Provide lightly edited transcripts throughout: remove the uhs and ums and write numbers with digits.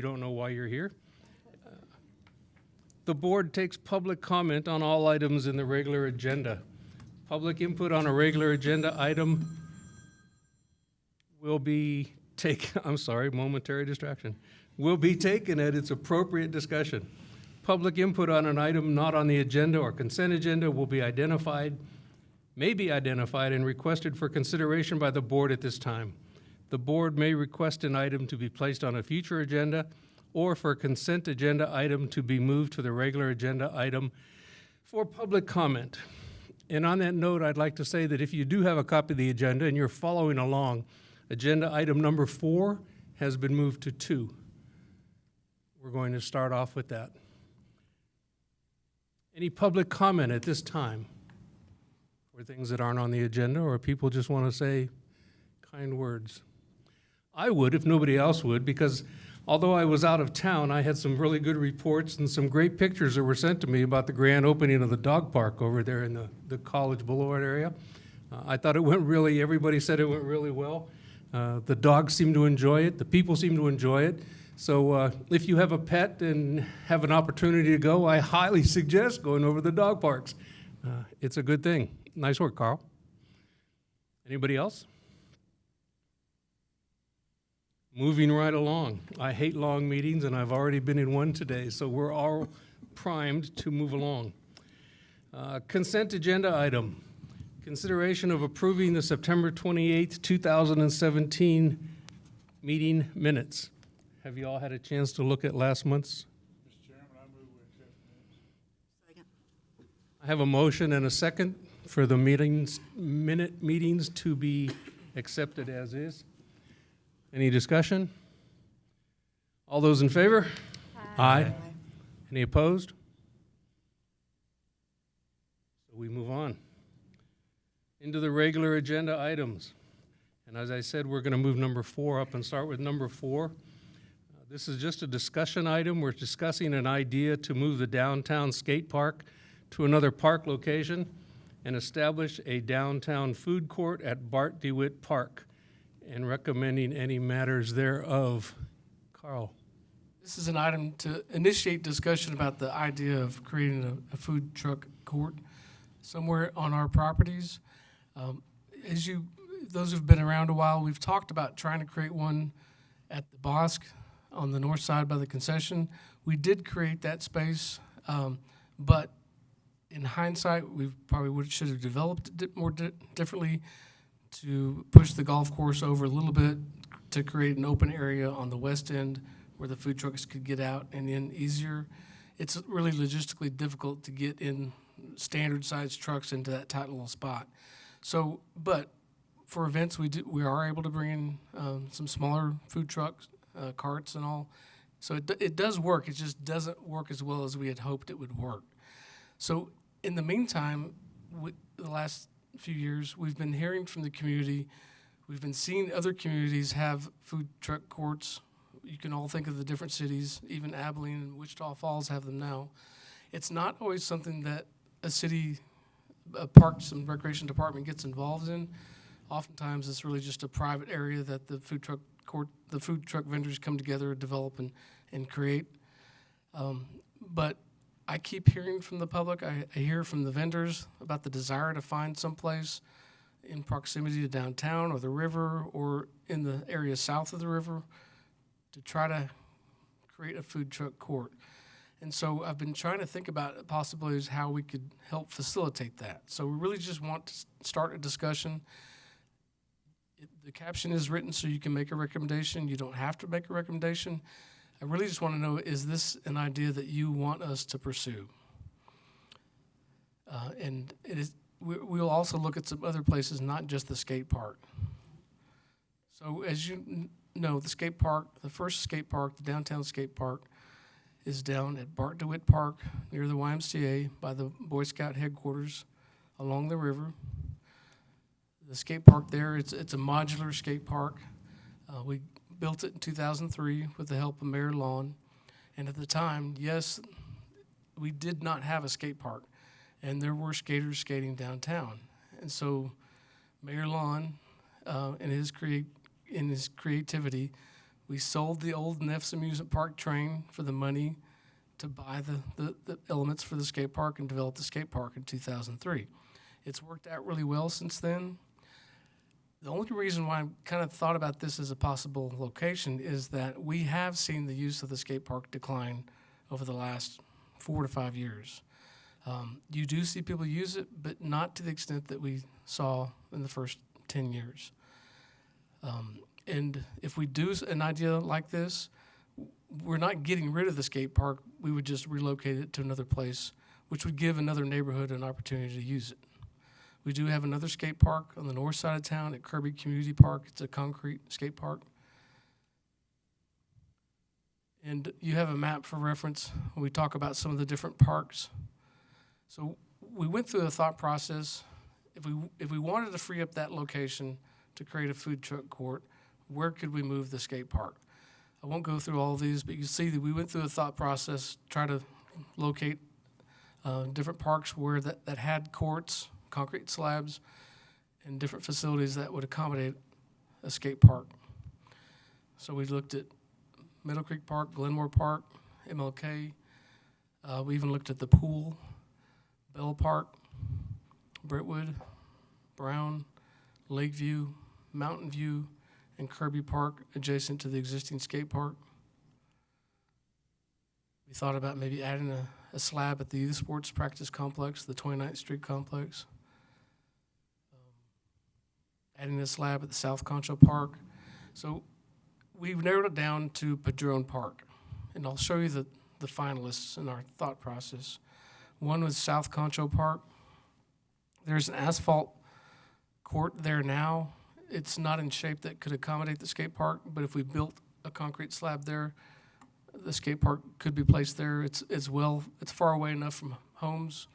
don't know why you're here. The board takes public comment on all items in the regular agenda. Public input on a regular agenda item will be momentary distraction, will be taken at its appropriate discussion. Public input on an item not on the agenda or consent agenda will be identified, may be identified and requested for consideration by the board at this time. The board may request an item to be placed on a future agenda or for a consent agenda item to be moved to the regular agenda item for public comment. And on that note, I'd like to say that if you do have a copy of the agenda and you're following along, agenda item number 4 has been moved to 2. We're going to start off with that. Any public comment at this time for things that aren't on the agenda, or people just want to say kind words? I would if nobody else would, because although I was out of town, I had some really good reports and some great pictures that were sent to me about the grand opening of the dog park over there in the College Boulevard area. I thought it went everybody said it went really well. The dogs seem to enjoy it. The people seem to enjoy it. So if you have a pet and have an opportunity to go, I highly suggest going over to the dog parks. It's a good thing. Nice work, Carl. Anybody else? Moving right along. I hate long meetings, and I've already been in one today, so we're all primed to move along. Consent agenda item. Consideration of approving the September 28th, 2017 meeting minutes. Have you all had a chance to look at last month's? Mr. Chairman, I move we accept the minutes. Second. I have a motion and a second for the meetings to be accepted as is. Any discussion? All those in favor? Aye. Any opposed? So we move on into the regular agenda items. And as I said, we're going to move number 4 up and start with number 4. This is just a discussion item. We're discussing an idea to move the downtown skate park to another park location and establish a downtown food court at Bart DeWitt Park, and recommending any matters thereof. Carl. This is an item to initiate discussion about the idea of creating a food truck court somewhere on our properties. Those who've been around a while, we've talked about trying to create one at the Bosque on the north side by the concession. We did create that space, but in hindsight, we probably should have developed it more differently to push the golf course over a little bit to create an open area on the west end where the food trucks could get out and in easier. It's really logistically difficult to get in standard sized trucks into that tight little spot. So, but for events, we are able to bring in some smaller food trucks, carts and all. So it does work. It just doesn't work as well as we had hoped it would work. So in the meantime, the last few years, we've been hearing from the community. We've been seeing other communities have food truck courts. You can all think of the different cities, even Abilene and Wichita Falls have them now. It's not always something that a city, a parks and recreation department gets involved in. Oftentimes, it's really just a private area that the food truck vendors come together, develop, and create. But I keep hearing from the public. I hear from the vendors about the desire to find someplace in proximity to downtown or the river or in the area south of the river to try to create a food truck court. And so I've been trying to think about possibilities how we could help facilitate that. So we really just want to start a discussion. The caption is written so you can make a recommendation. You don't have to make a recommendation. I really just want to know, is this an idea that you want us to pursue? And it is. We'll also look at some other places, not just the skate park. So as you know, the skate park, the first skate park, the downtown skate park, is down at Bart DeWitt Park near the YMCA by the Boy Scout headquarters along the river. The skate park there, it's a modular skate park. We built it in 2003 with the help of Mayor Lawn. And at the time, yes, we did not have a skate park. And there were skaters skating downtown. And so Mayor Lawn, in his creativity, We sold the old Neff's Amusement Park train for the money to buy the elements for the skate park and develop the skate park in 2003. It's worked out really well since then. The only reason why I kind of thought about this as a possible location is that we have seen the use of the skate park decline over the last 4 to 5 years. You do see people use it, but not to the extent that we saw in the first 10 years. And if we do an idea like this, we're not getting rid of the skate park. We would just relocate it to another place, which would give another neighborhood an opportunity to use it. We do have another skate park on the north side of town at Kirby Community Park. It's a concrete skate park. And you have a map for reference when we talk about some of the different parks. So we went through a thought process. If we wanted to free up that location to create a food truck court, where could we move the skate park? I won't go through all of these, but you see that we went through a thought process, try to locate different parks where that had courts, concrete slabs, and different facilities that would accommodate a skate park. So we looked at Middle Creek Park, Glenmore Park, MLK. We even looked at the pool, Bell Park, Brentwood, Brown, Lakeview, Mountain View, and Kirby Park adjacent to the existing skate park. We thought about maybe adding a slab at the youth sports practice complex, the 29th Street complex. Adding a slab at the South Concho Park. So we've narrowed it down to Padron Park. And I'll show you the finalists in our thought process. One was South Concho Park. There's an asphalt court there now. It's not in shape that could accommodate the skate park, but if we built a concrete slab there, the skate park could be placed there. It's far away enough from homes,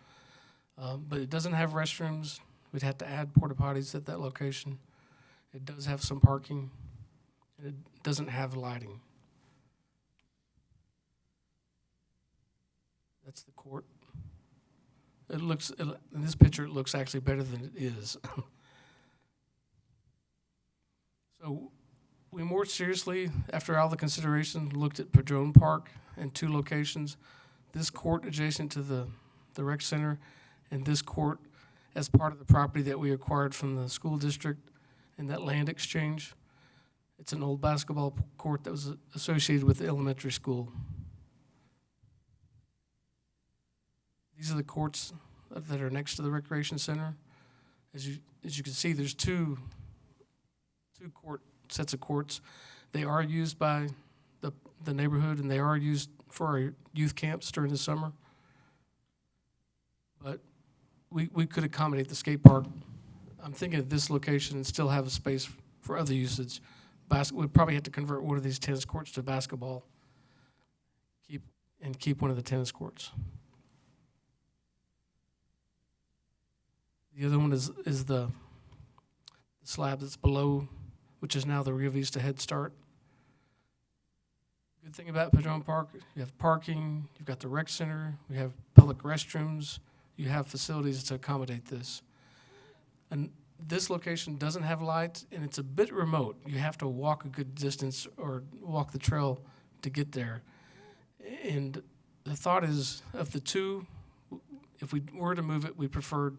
but it doesn't have restrooms. We'd have to add porta potties at that location. It does have some parking. It doesn't have lighting. That's the court. In this picture, it looks actually better than it is. So we more seriously, after all the consideration, looked at Padron Park and 2 locations. This court adjacent to the rec center, and this court as part of the property that we acquired from the school district in that land exchange. It's an old basketball court that was associated with the elementary school. These are the courts that are next to the recreation center. As you can see, there's two sets of courts. They are used by the neighborhood, and they are used for our youth camps during the summer. But we could accommodate the skate park. I'm thinking of this location and still have a space for other usage. We'd probably have to convert one of these tennis courts to basketball, keep one of the tennis courts. The other one is the slab that's below, which is now the Rio Vista Head Start. Good thing about Padron Park, you have parking, you've got the rec center, we have public restrooms, you have facilities to accommodate this. And this location doesn't have lights, and it's a bit remote. You have to walk a good distance or walk the trail to get there. And the thought is, of the two, if we were to move it, we preferred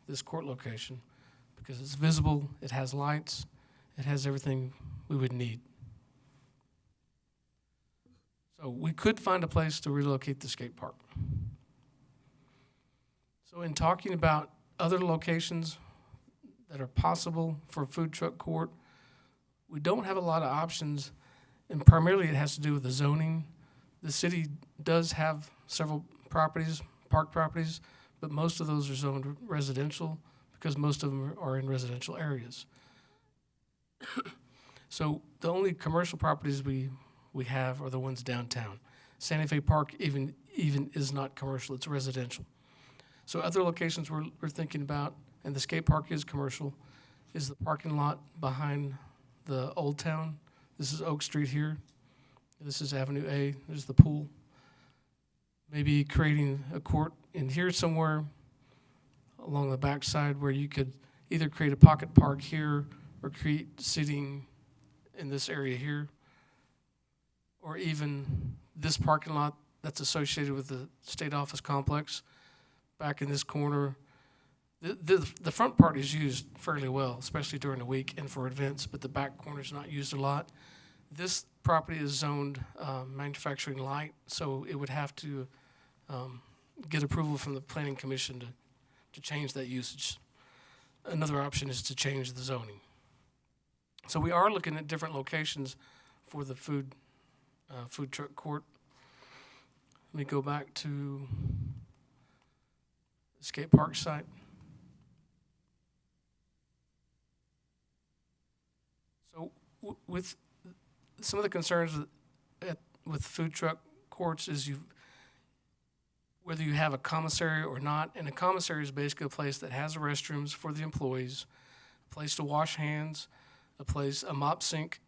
this court location because it's visible, it has lights, it has everything we would need. So we could find a place to relocate the skate park. So in talking about other locations that are possible for a food truck court, we don't have a lot of options, and primarily it has to do with the zoning. The city does have several properties, park properties, but most of those are zoned residential because most of them are in residential areas. So the only commercial properties we have are the ones downtown. Santa Fe Park even is not commercial, it's residential. So other locations we're thinking about, and the skate park is commercial, is the parking lot behind the Old Town. This is Oak Street here. This is Avenue A. There's the pool. Maybe creating a court in here somewhere along the backside where you could either create a pocket park here or create seating in this area here. or even this parking lot that's associated with the state office complex back in this corner. The front part is used fairly well, especially during the week and for events, but the back corner is not used a lot. This property is zoned manufacturing light, so it would have to get approval from the planning commission to change that usage. Another option is to change the zoning. So we are looking at different locations for the food truck court. Let me go back to the skate park site. So with some of the concerns with food truck courts is whether you have a commissary or not, and a commissary is basically a place that has restrooms for the employees, a place to wash hands, a mop sink,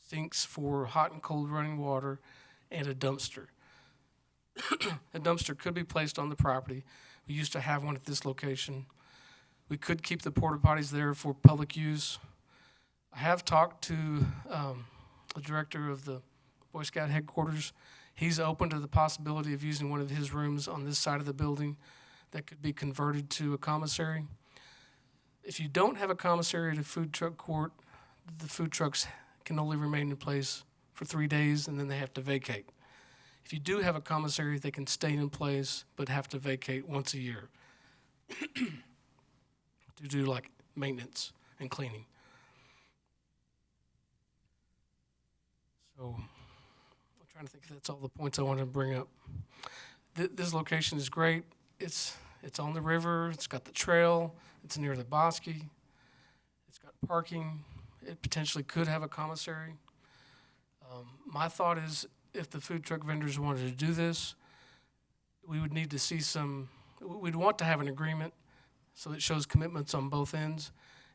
sinks for hot and cold running water, and a dumpster. A dumpster could be placed on the property. We used to have one at this location. We could keep the porta potties there for public use. I have talked to the director of the Boy Scout headquarters. He's open to the possibility of using one of his rooms on this side of the building that could be converted to a commissary. If you don't have a commissary at a food truck court, the food trucks can only remain in place for 3 days, and then they have to vacate. If you do have a commissary, they can stay in place but have to vacate once a year to do like maintenance and cleaning. So I'm trying to think if that's all the points I wanted to bring up. This location is great. It's on the river. It's got the trail. It's near the bosque. It's got parking. It potentially could have a commissary. My thought is if the food truck vendors wanted to do this, we would need to see we'd want to have an agreement so it shows commitments on both ends.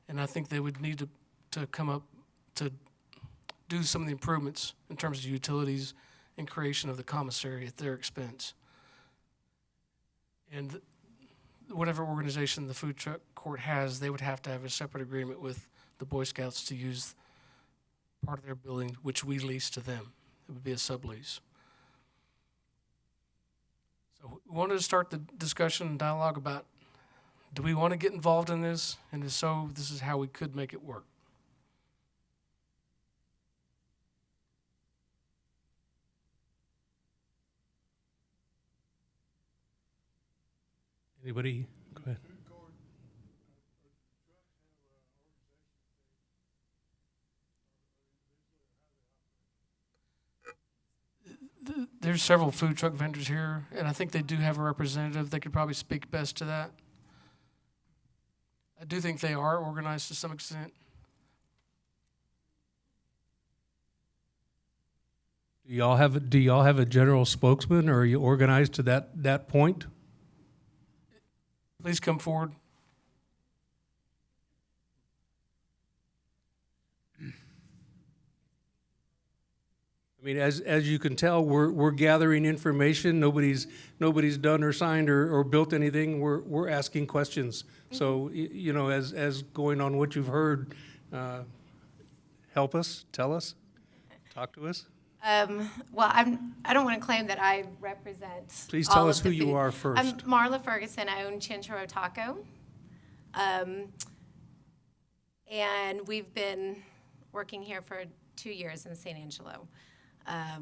And I think they would need to come up to do some of the improvements in terms of utilities and creation of the commissary at their expense. And whatever organization the food truck court has, they would have to have a separate agreement with the Boy Scouts to use part of their building, which we lease to them. It would be a sublease. So we wanted to start the discussion and dialogue about, do we want to get involved in this? And if so, this is how we could make it work. Anybody? Go ahead. There's several food truck vendors here, and I think they do have a representative. They could probably speak best to that. I do think they are organized to some extent. Do y'all have a general spokesman, or are you organized to that point? Please come forward. I mean, as you can tell, we're gathering information. Nobody's done or signed or built anything. We're asking questions. So you know, as going on what you've heard, help us, tell us, talk to us. Well, I don't want to claim that I represent. Please all tell of us the who you food. are first. I'm Marla Ferguson. I own Chinchorro Taco. And we've been working here for 2 years in San Angelo. I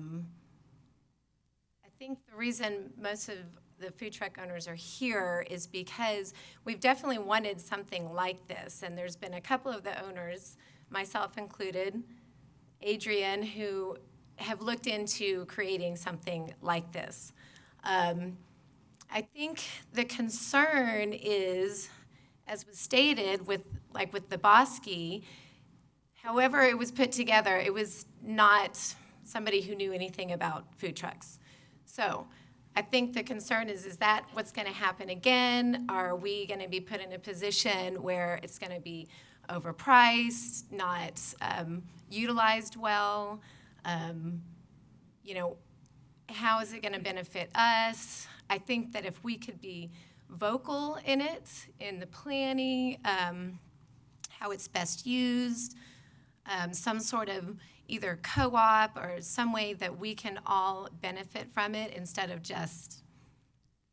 think the reason most of the food truck owners are here is because we've definitely wanted something like this. And there's been a couple of the owners, myself included, Adrian, who have looked into creating something like this. I think the concern is, as was stated with the bosque, however it was put together, it was not somebody who knew anything about food trucks. So I think the concern is that what's going to happen again? Are we going to be put in a position where it's going to be overpriced, not utilized well? You know, how is it going to benefit us? I think that if we could be vocal in it, in the planning, how it's best used, some sort of either co-op or some way that we can all benefit from it instead of just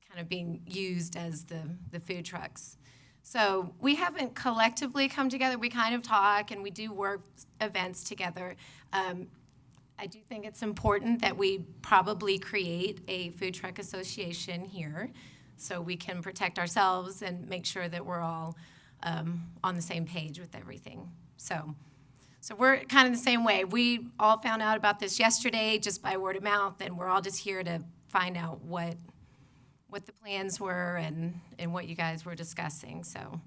kind of being used as the food trucks. So we haven't collectively come together. We kind of talk and we do work events together. I do think it's important that we probably create a food truck association here so we can protect ourselves and make sure that we're all on the same page with everything. So we're kind of the same way. We all found out about this yesterday just by word of mouth, and we're all just here to find out what the plans were and what you guys were discussing. So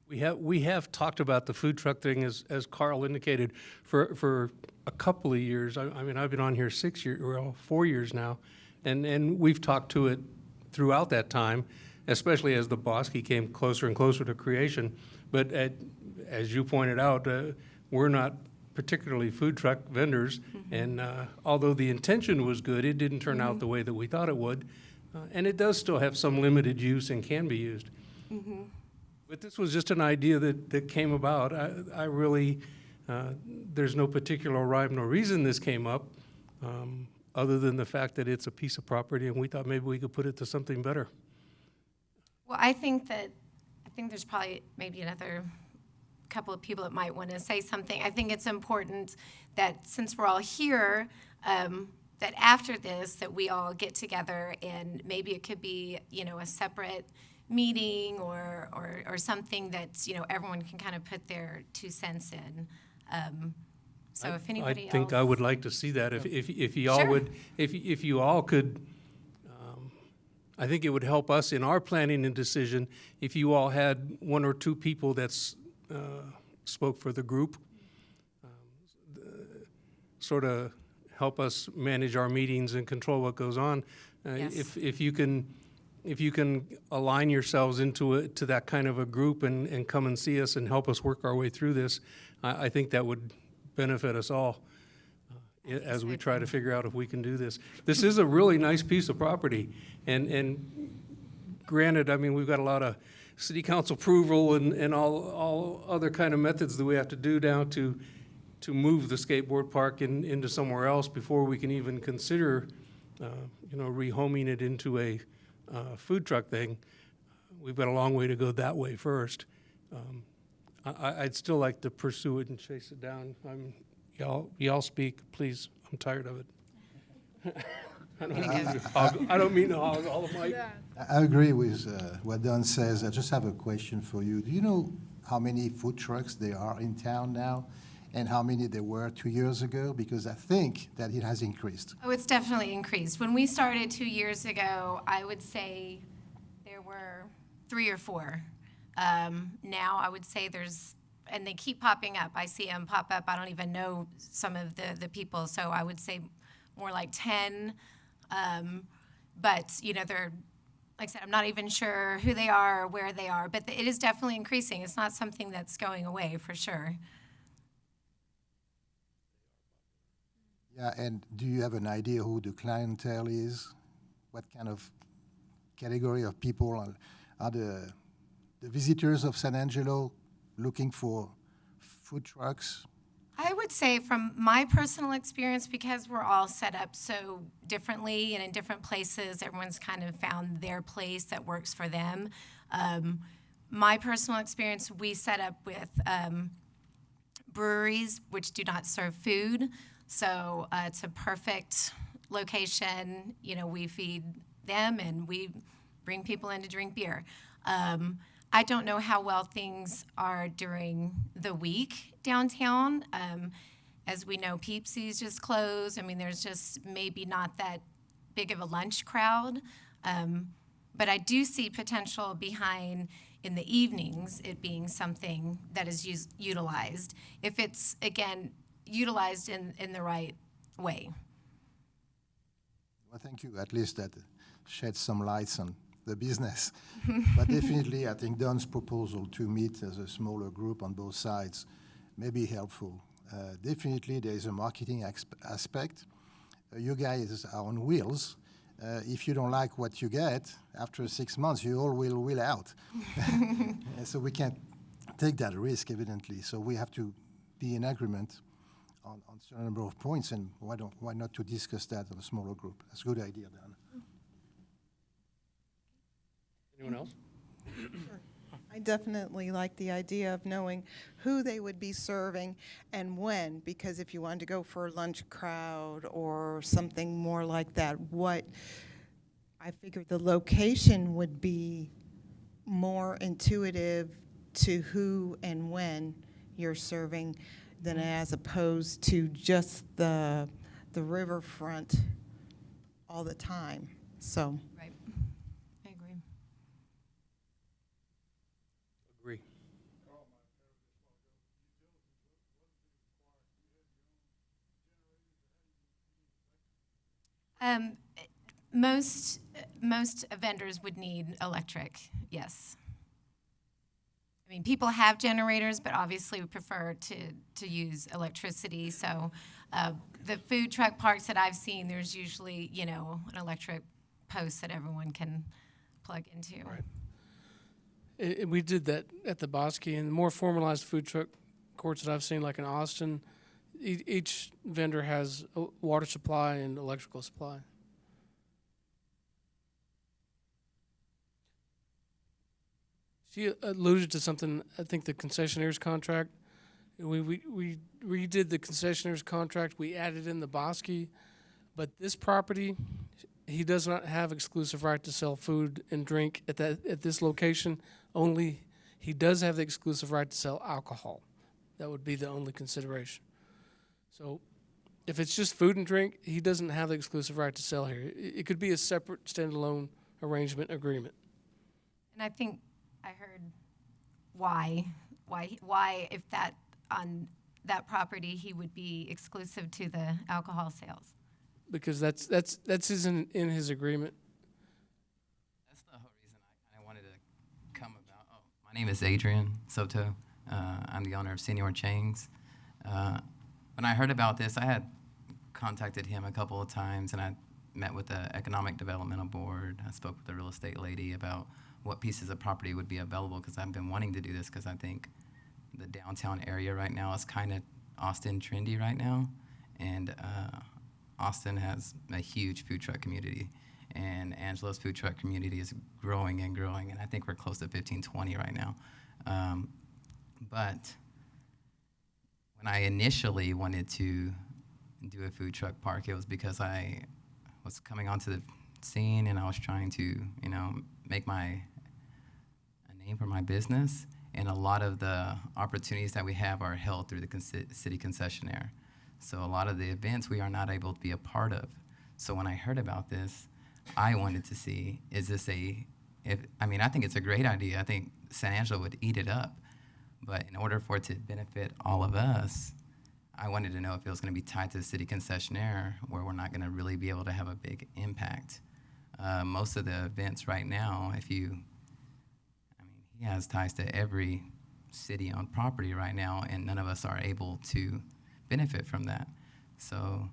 We have talked about the food truck thing, as Carl indicated, for a couple of years. I mean, I've been on here 4 years now, and we've talked to it throughout that time, especially as the Bosque came closer and closer to creation. But as you pointed out, we're not particularly food truck vendors, and although the intention was good, it didn't turn out the way that we thought it would. And it does still have some limited use and can be used. But this was just an idea that came about. I really, there's no particular rhyme nor reason this came up, other than the fact that it's a piece of property and we thought maybe we could put it to something better. well, I think there's probably maybe another couple of people that might want to say something. I think it's important that since we're all here, that after this, that we all get together and maybe it could be, a separate meeting or something that, everyone can kind of put their 2 cents in. So if anybody I think else. I would like to see that if y'all Sure. would, if you all could. I think it would help us in our planning and decision if you all had 1 or 2 people that's spoke for the group, sort of help us manage our meetings and control what goes on. Yes. If you can align yourselves to that kind of a group and come and see us and help us work our way through this, I think that would benefit us all as we try to figure out if we can do this. This is a really nice piece of property, and granted, I mean, we've got a lot of city council approval and all other kind of methods that we have to do now to move the skateboard park into somewhere else before we can even consider, rehoming it into a food truck thing. We've got a long way to go that way first. I'd still like to pursue it and chase it down. Y'all speak, please. I'm tired of it. I don't mean to hog all the mic. I agree with what Don says. I just have a question for you. Do you know how many food trucks there are in town now and how many there were 2 years ago? Because I think that it has increased. Oh, it's definitely increased. When we started 2 years ago, I would say there were 3 or 4. Now I would say and they keep popping up. I see them pop up. I don't even know some of the people, so I would say more like 10. But, they're, like I said, I'm not even sure who they are or where they are, but it is definitely increasing. It's not something that's going away, for sure. Yeah, and do you have an idea who the clientele is? What kind of category of people are the visitors of San Angelo looking for food trucks? I would say from my personal experience, because we're all set up so differently and in different places, everyone's kind of found their place that works for them. My personal experience, we set up with breweries which do not serve food. So it's a perfect location. We feed them and we bring people in to drink beer. I don't know how well things are during the week downtown. As we know, Peepsy's just closed. I mean, there's just maybe not that big of a lunch crowd. But I do see potential behind in the evenings it being something that is utilized. If it's, again, utilized in the right way. Well, thank you. At least that sheds some lights on the business. But definitely, I think Don's proposal to meet as a smaller group on both sides may be helpful. Definitely, there is a marketing aspect. You guys are on wheels. If you don't like what you get, after 6 months, you all will wheel out. So we can't take that risk, evidently. So we have to be in agreement on certain number of points, and why not to discuss that on a smaller group? That's a good idea, Dan. Anyone else? I definitely like the idea of knowing who they would be serving and when, because if you wanted to go for a lunch crowd or something more like that, I figured the location would be more intuitive to who and when you're serving than as opposed to just the riverfront all the time. So. Right. I agree. Agree. Most vendors would need electric, yes. I mean, people have generators, but obviously we prefer to use electricity. So the food truck parks that I've seen, there's usually, an electric post that everyone can plug into. Right. We did that at the Bosque, and the more formalized food truck courts that I've seen, like in Austin, each vendor has a water supply and electrical supply. She alluded to something, I think the concessionaire's contract. We redid the concessionaire's contract. We added in the Bosque, but this property, he does not have exclusive right to sell food and drink at this location. Only he does have the exclusive right to sell alcohol. That would be the only consideration. So if it's just food and drink, he doesn't have the exclusive right to sell here. It could be a separate standalone arrangement agreement. And I think I heard why if that on that property he would be exclusive to the alcohol sales. Because that's his in his agreement. That's the whole reason I wanted to come about. Oh, my name is Adrian Soto. I'm the owner of Senior Chang's. When I heard about this, I had contacted him a couple of times, and I met with the Economic Developmental Board. I spoke with the real estate lady about what pieces of property would be available, because I've been wanting to do this because I think the downtown area right now is kind of Austin trendy right now. And Austin has a huge food truck community, and Angelo's food truck community is growing and growing, and I think we're close to 15, 20 right now. But when I initially wanted to do a food truck park, it was because I was coming onto the scene and I was trying to, make a name for my business. And a lot of the opportunities that we have are held through the city concessionaire. So a lot of the events we are not able to be a part of. So when I heard about this, I wanted to see, is this I think it's a great idea. I think San Angelo would eat it up. But in order for it to benefit all of us, I wanted to know if it was going to be tied to the city concessionaire, where we're not going to really be able to have a big impact. Most of the events right now, he has ties to every city-owned property right now, and none of us are able to benefit from that. So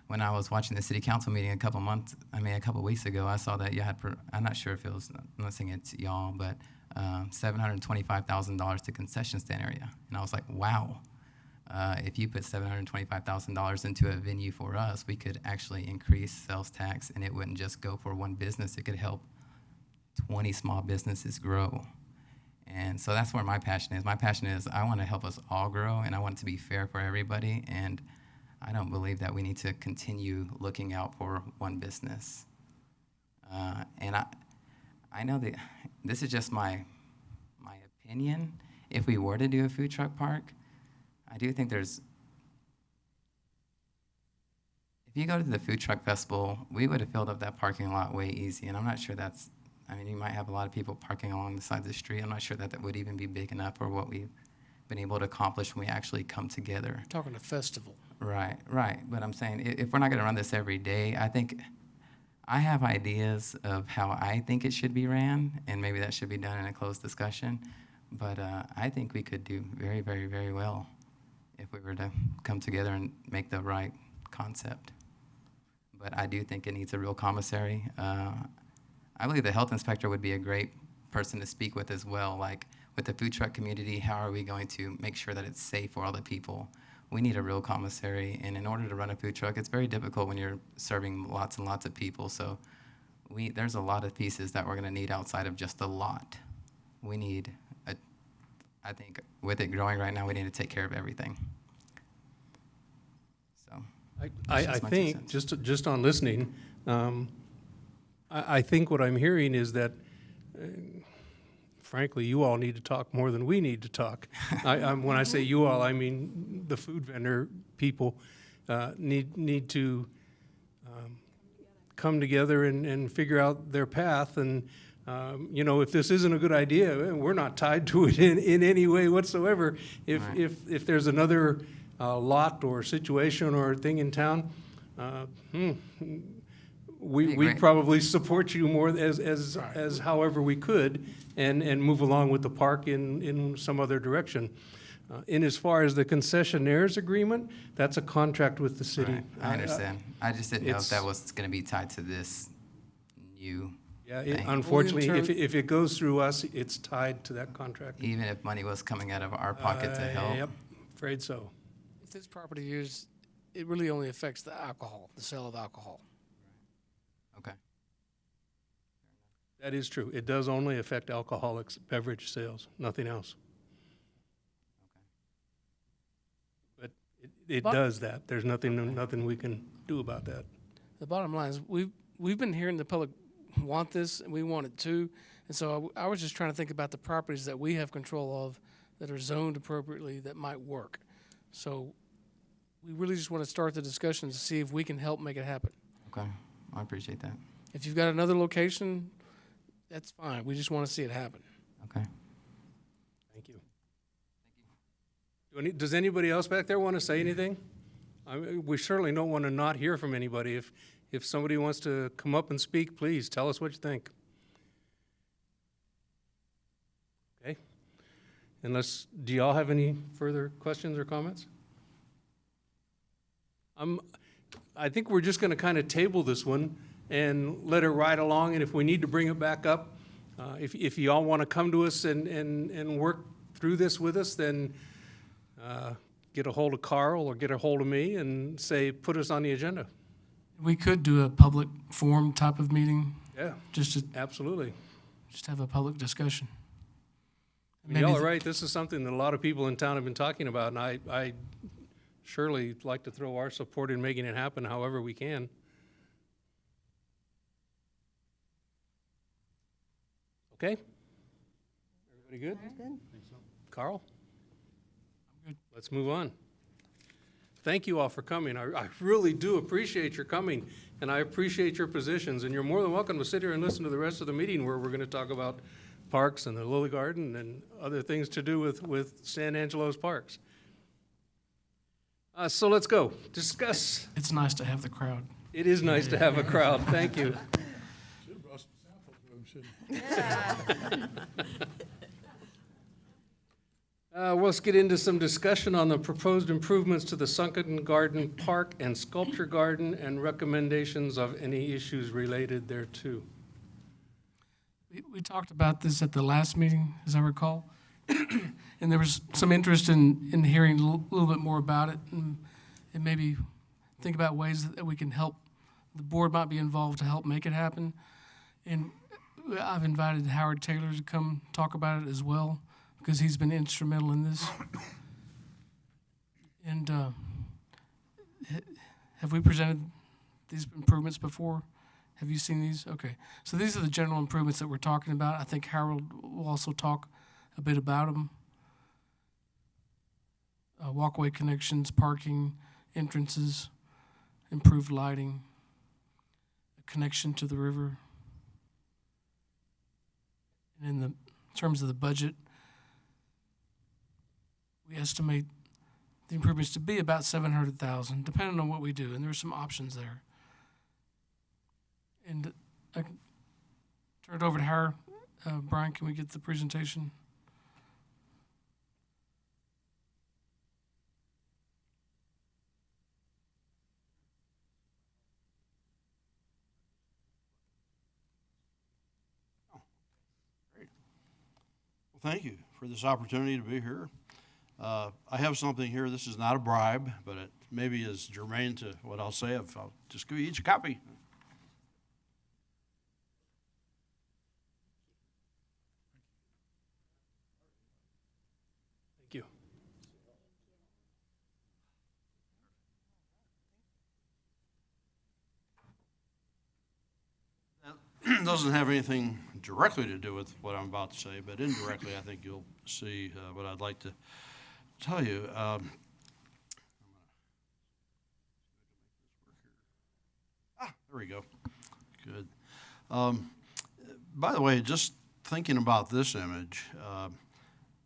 when I was watching the city council meeting a couple weeks ago, I saw that you had, I'm not sure if it was, I'm not saying it's y'all, but $725,000 to concession stand area. And I was like, wow, if you put $725,000 into a venue for us, we could actually increase sales tax, and it wouldn't just go for one business. It could help 20 small businesses grow. And so that's where my passion is. My passion is I want to help us all grow, and I want it to be fair for everybody. And I don't believe that we need to continue looking out for one business. And I know that this is just my opinion. If we were to do a food truck park, I do think if you go to the food truck festival, we would have filled up that parking lot way easy. And I'm not sure you might have a lot of people parking along the side of the street. I'm not sure that would even be big enough for what we've been able to accomplish when we actually come together. We're talking a festival. Right. But I'm saying if we're not going to run this every day, I think I have ideas of how I think it should be ran, and maybe that should be done in a closed discussion. But I think we could do very, very, very well if we were to come together and make the right concept. But I do think it needs a real commissary. I believe the health inspector would be a great person to speak with as well. Like with the food truck community, how are we going to make sure that it's safe for all the people? we need a real commissary. And in order to run a food truck, it's very difficult when you're serving lots and lots of people. So there's a lot of pieces that we're going to need outside of just the lot. We need I think with it growing right now, we need to take care of everything. So I just my 2 think, cents. just on listening, I think what I'm hearing is that, frankly, you all need to talk more than we need to talk. When I say you all, I mean the food vendor people need to come together and figure out their path. And if this isn't a good idea, we're not tied to it in any way whatsoever. If there's another lot or situation or thing in town, we'd probably support you more as however we could and move along with the park in some other direction. In as far as the concessionaires agreement, that's a contract with the city. Right. I understand. I just didn't know if that was going to be tied to this new Yeah, thing. unfortunately, Well, in if it goes through us, it's tied to that contract. Even if money was coming out of our pocket to help. Yep, afraid so. With this property is, it really only affects the alcohol, the sale of alcohol. Okay. That is true. It does only affect alcoholic beverage sales, nothing else. But it does that. There's nothing we can do about that. The bottom line is we've been hearing the public want this, and we want it too. And so I was just trying to think about the properties that we have control of that are zoned appropriately that might work. So we really just want to start the discussion to see if we can help make it happen. Okay. I appreciate that. If you've got another location, that's fine. We just want to see it happen. Okay. Thank you. Does anybody else back there want to say anything? We certainly don't want to not hear from anybody. If somebody wants to come up and speak, please tell us what you think. Okay. Do y'all have any further questions or comments? I think we're just going to kind of table this one and let it ride along, and if we need to bring it back up, if y'all want to come to us and work through this with us, then get a hold of Carl or get a hold of me and say, put us on the agenda. We could do a public forum type of meeting, Yeah, just to absolutely. just have a public discussion. Y'all are right, this is something that a lot of people in town have been talking about, and I surely like to throw our support in making it happen however we can. Okay? Everybody good? Good. Carl? I'm good. Let's move on. Thank you all for coming. I really do appreciate your coming, and I appreciate your positions, and you're more than welcome to sit here and listen to the rest of the meeting where we're going to talk about parks and the Lily Garden and other things to do with San Angelo's parks. So let's go. Discuss. It's nice to have the crowd. It is nice to have a crowd. Thank you. Should have brought some samples with him, shouldn't Let's get into some discussion on the proposed improvements to the Sunken Garden Park and Sculpture Garden and recommendations of any issues related thereto. We talked about this at the last meeting, as I recall, and there was some interest in hearing a little bit more about it and maybe think about ways that we can help, the board might be involved to help make it happen. And I've invited Howard Taylor to come talk about it as well, because he's been instrumental in this. And have we presented these improvements before? Have you seen these? Okay. So these are the general improvements that we're talking about. I think Harold will also talk a bit about them. Walkway connections, parking, entrances, improved lighting, a connection to the river. And in terms of the budget, we estimate the improvements to be about $700,000, depending on what we do, and there's some options there. And I can turn it over to Howard. Brian, can we get the presentation? Well, thank you for this opportunity to be here. I have something here. This is not a bribe, but it maybe is germane to what I'll say. I'll just give you each a copy. Thank you. Doesn't have anything directly to do with what I'm about to say, but indirectly, I think you'll see what I'd like to tell you. There we go. Good. By the way, just thinking about this image,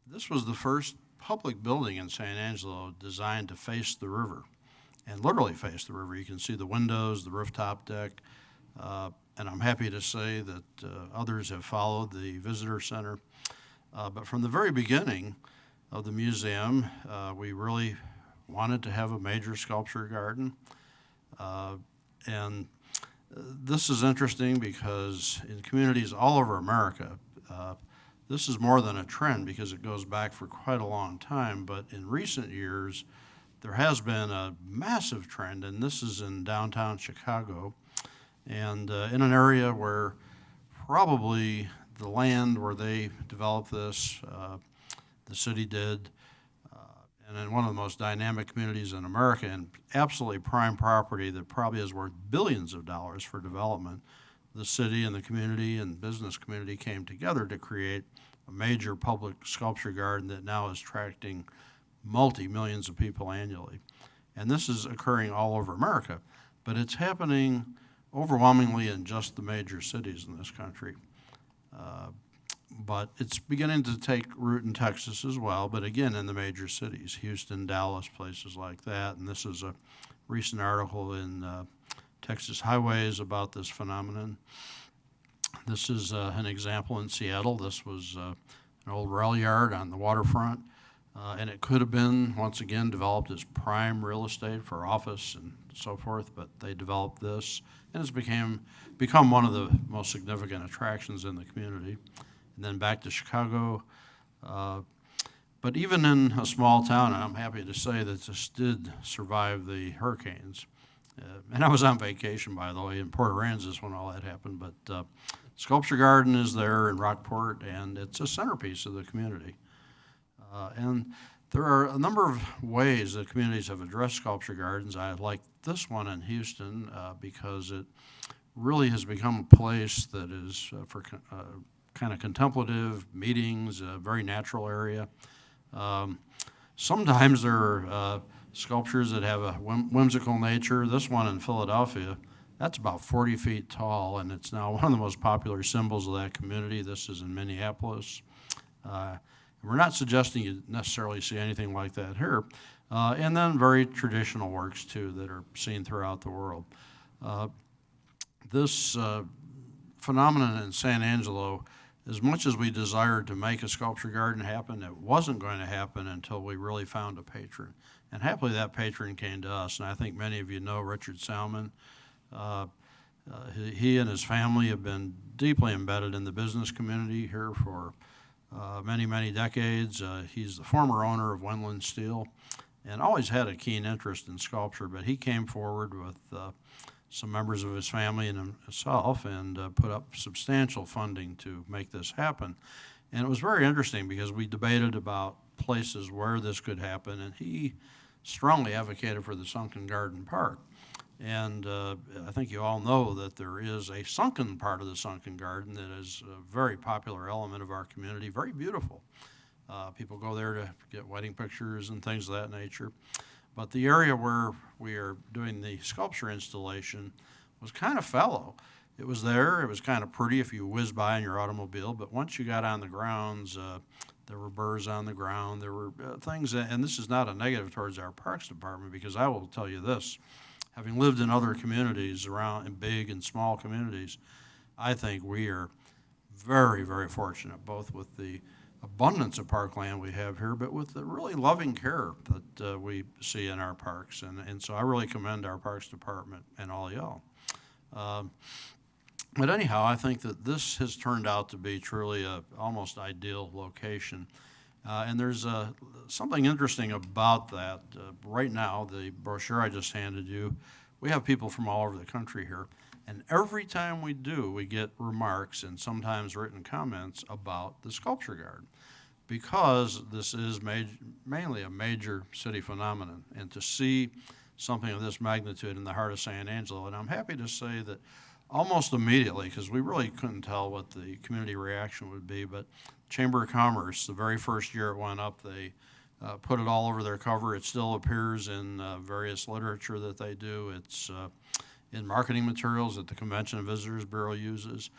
this was the first public building in San Angelo designed to face the river, and literally face the river. You can see the windows, the rooftop deck, and I'm happy to say that others have followed the visitor center. But from the very beginning of the museum, we really wanted to have a major sculpture garden. And this is interesting because in communities all over America, this is more than a trend because it goes back for quite a long time. But in recent years, there has been a massive trend, and this is in downtown Chicago, and in an area where probably the land where they developed this, the city did, and in one of the most dynamic communities in America, and absolutely prime property that probably is worth billions of dollars for development, the city and the community and business community came together to create a major public sculpture garden that now is attracting multi-millions of people annually. And this is occurring all over America, but it's happening overwhelmingly in just the major cities in this country. But it's beginning to take root in Texas as well, but again in the major cities, Houston, Dallas, places like that. And this is a recent article in Texas Highways about this phenomenon. This is an example in Seattle. This was an old rail yard on the waterfront, and it could have been, once again, developed as prime real estate for office and so forth, but they developed this, and it's become one of the most significant attractions in the community. And then back to Chicago. But even in a small town, and I'm happy to say that this did survive the hurricanes. And I was on vacation, by the way, in Port Aransas when all that happened. But Sculpture Garden is there in Rockport, and it's a centerpiece of the community. And there are a number of ways that communities have addressed sculpture gardens. I like this one in Houston because it really has become a place that is for kind of contemplative meetings, a very natural area. Sometimes there are sculptures that have a whimsical nature. This one in Philadelphia, that's about 40 feet tall, and it's now one of the most popular symbols of that community. This is in Minneapolis. We're not suggesting you necessarily see anything like that here. And then very traditional works, too, that are seen throughout the world. This phenomenon in San Angelo, as much as we desired to make a sculpture garden happen, it wasn't going to happen until we really found a patron. And happily that patron came to us, and I think many of you know Richard Salmon. He and his family have been deeply embedded in the business community here for many, many decades. He's the former owner of Wendland Steel and always had a keen interest in sculpture, but he came forward with some members of his family and himself and put up substantial funding to make this happen. And it was very interesting because we debated about places where this could happen, and he strongly advocated for the Sunken Garden Park. And I think you all know that there is a sunken part of the Sunken Garden that is a very popular element of our community, very beautiful. People go there to get wedding pictures and things of that nature. But the area where we are doing the sculpture installation was kind of fallow. It was there, it was kind of pretty if you whizzed by in your automobile, but once you got on the grounds, there were burrs on the ground, there were things, and this is not a negative towards our Parks Department, because I will tell you this, having lived in other communities around, in big and small communities, I think we are very, very fortunate, both with the abundance of parkland we have here, but with the really loving care that we see in our parks. And so I really commend our Parks Department and all y'all. But anyhow, I think that this has turned out to be truly a almost ideal location. And there's something interesting about that. Right now, the brochure I just handed you, we have people from all over the country here. And every time we do, we get remarks and sometimes written comments about the sculpture garden, because this is mainly a major city phenomenon. And to see something of this magnitude in the heart of San Angelo, and I'm happy to say that almost immediately, because we really couldn't tell what the community reaction would be, but Chamber of Commerce, the very first year it went up, they put it all over their cover. It still appears in various literature that they do. It's in marketing materials that the Convention and Visitors Bureau uses.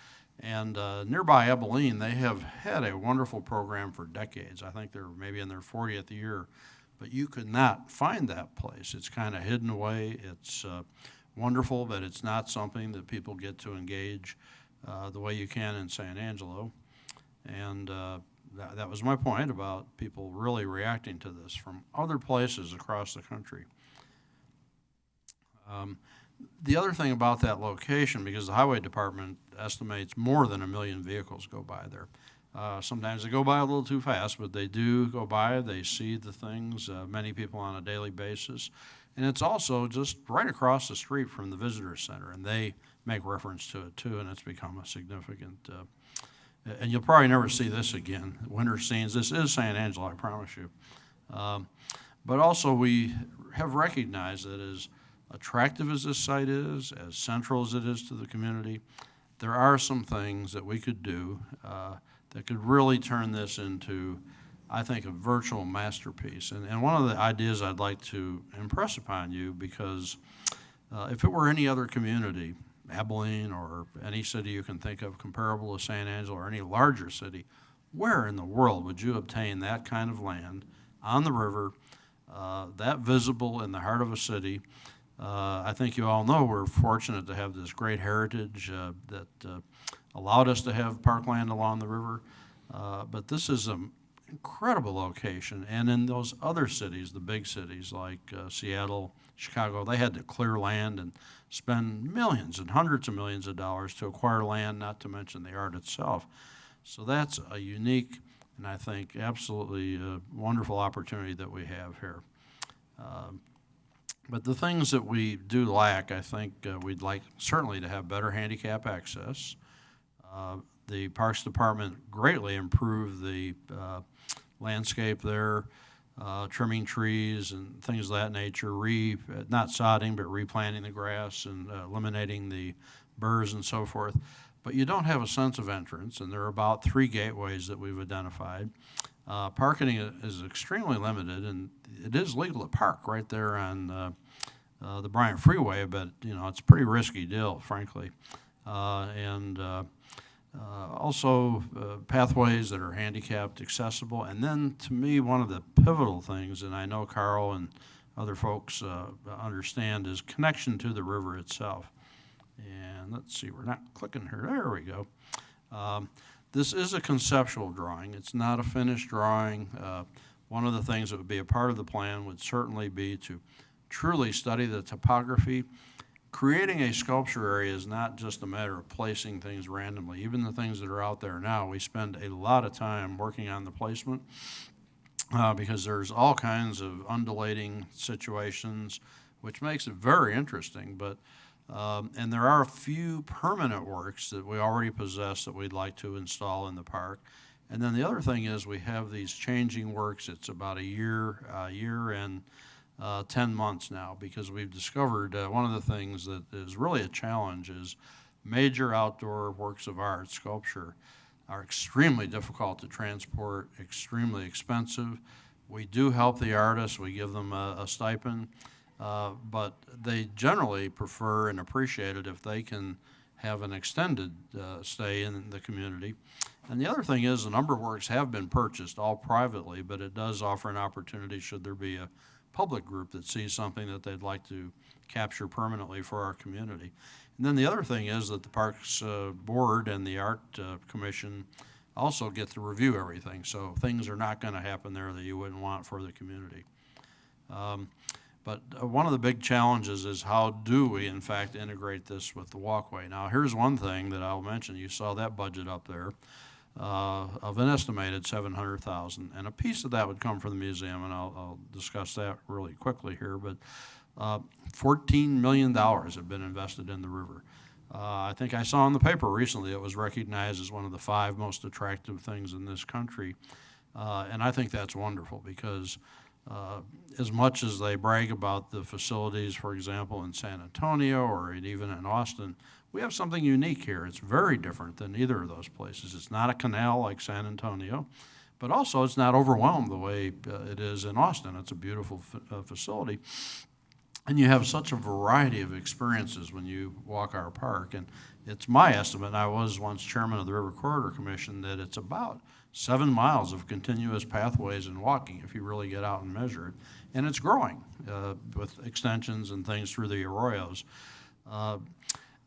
And nearby Abilene, they have had a wonderful program for decades. I think they're maybe in their 40th year, but you could not find that place. It's kind of hidden away. It's wonderful, but it's not something that people get to engage the way you can in San Angelo. And that was my point about people really reacting to this from other places across the country. The other thing about that location, because the highway department estimates more than 1 million vehicles go by there. Sometimes they go by a little too fast, but they do go by. They see the things, many people on a daily basis. And it's also just right across the street from the visitor center, and they make reference to it too, and it's become a significant, and you'll probably never see this again, winter scenes. This is San Angelo, I promise you. But also we have recognized that as attractive as this site is, as central as it is to the community, there are some things that we could do that could really turn this into, I think, a virtual masterpiece. And one of the ideas I'd like to impress upon you, because if it were any other community, Abilene or any city you can think of comparable to San Angelo or any larger city, where in the world would you obtain that kind of land on the river, that visible in the heart of a city? I think you all know we're fortunate to have this great heritage that allowed us to have parkland along the river, but this is an incredible location. And in those other cities, the big cities like Seattle, Chicago, they had to clear land and spend millions and hundreds of millions of dollars to acquire land, not to mention the art itself. So that's a unique and I think absolutely wonderful opportunity that we have here. But the things that we do lack, I think we'd like certainly to have better handicap access. The Parks Department greatly improved the landscape there, trimming trees and things of that nature, not sodding, but replanting the grass and eliminating the burrs and so forth. But you don't have a sense of entrance, and there are about 3 gateways that we've identified. Parking is extremely limited, and it is legal to park right there on the Bryant Freeway, but it's a pretty risky deal, frankly. Also pathways that are handicapped accessible. And then to me, one of the pivotal things, and I know Carl and other folks understand, is connection to the river itself. And let's see, we're not clicking here. There we go. This is a conceptual drawing. It's not a finished drawing. One of the things that would be a part of the plan would certainly be to truly study the topography. Creating a sculpture area is not just a matter of placing things randomly. Even the things that are out there now, we spend a lot of time working on the placement because there's all kinds of undulating situations, which makes it very interesting. But and there are a few permanent works that we already possess that we'd like to install in the park. And then the other thing is we have these changing works. It's about a year and 10 months now, because we've discovered one of the things that is really a challenge is major outdoor works of art, sculpture, are extremely difficult to transport, extremely expensive. We do help the artists. We give them a stipend. But they generally prefer and appreciate it if they can have an extended stay in the community. And the other thing is a number of works have been purchased, all privately, but it does offer an opportunity should there be a public group that sees something that they'd like to capture permanently for our community. And then the other thing is that the Parks Board and the Art Commission also get to review everything. So things are not going to happen there that you wouldn't want for the community. But one of the big challenges is how do we, in fact, integrate this with the walkway? Now, here's one thing that I'll mention. You saw that budget up there. of an estimated $700,000. And a piece of that would come from the museum, and I'll discuss that really quickly here. But $14 million have been invested in the river. I think I saw in the paper recently it was recognized as one of the 5 most attractive things in this country. And I think that's wonderful because as much as they brag about the facilities, for example, in San Antonio or even in Austin, we have something unique here. It's very different than either of those places. It's not a canal like San Antonio, but also it's not overwhelmed the way it is in Austin. It's a beautiful facility. And you have such a variety of experiences when you walk our park. And it's my estimate, and I was once chairman of the River Corridor Commission, that it's about 7 miles of continuous pathways and walking if you really get out and measure it. And it's growing with extensions and things through the arroyos.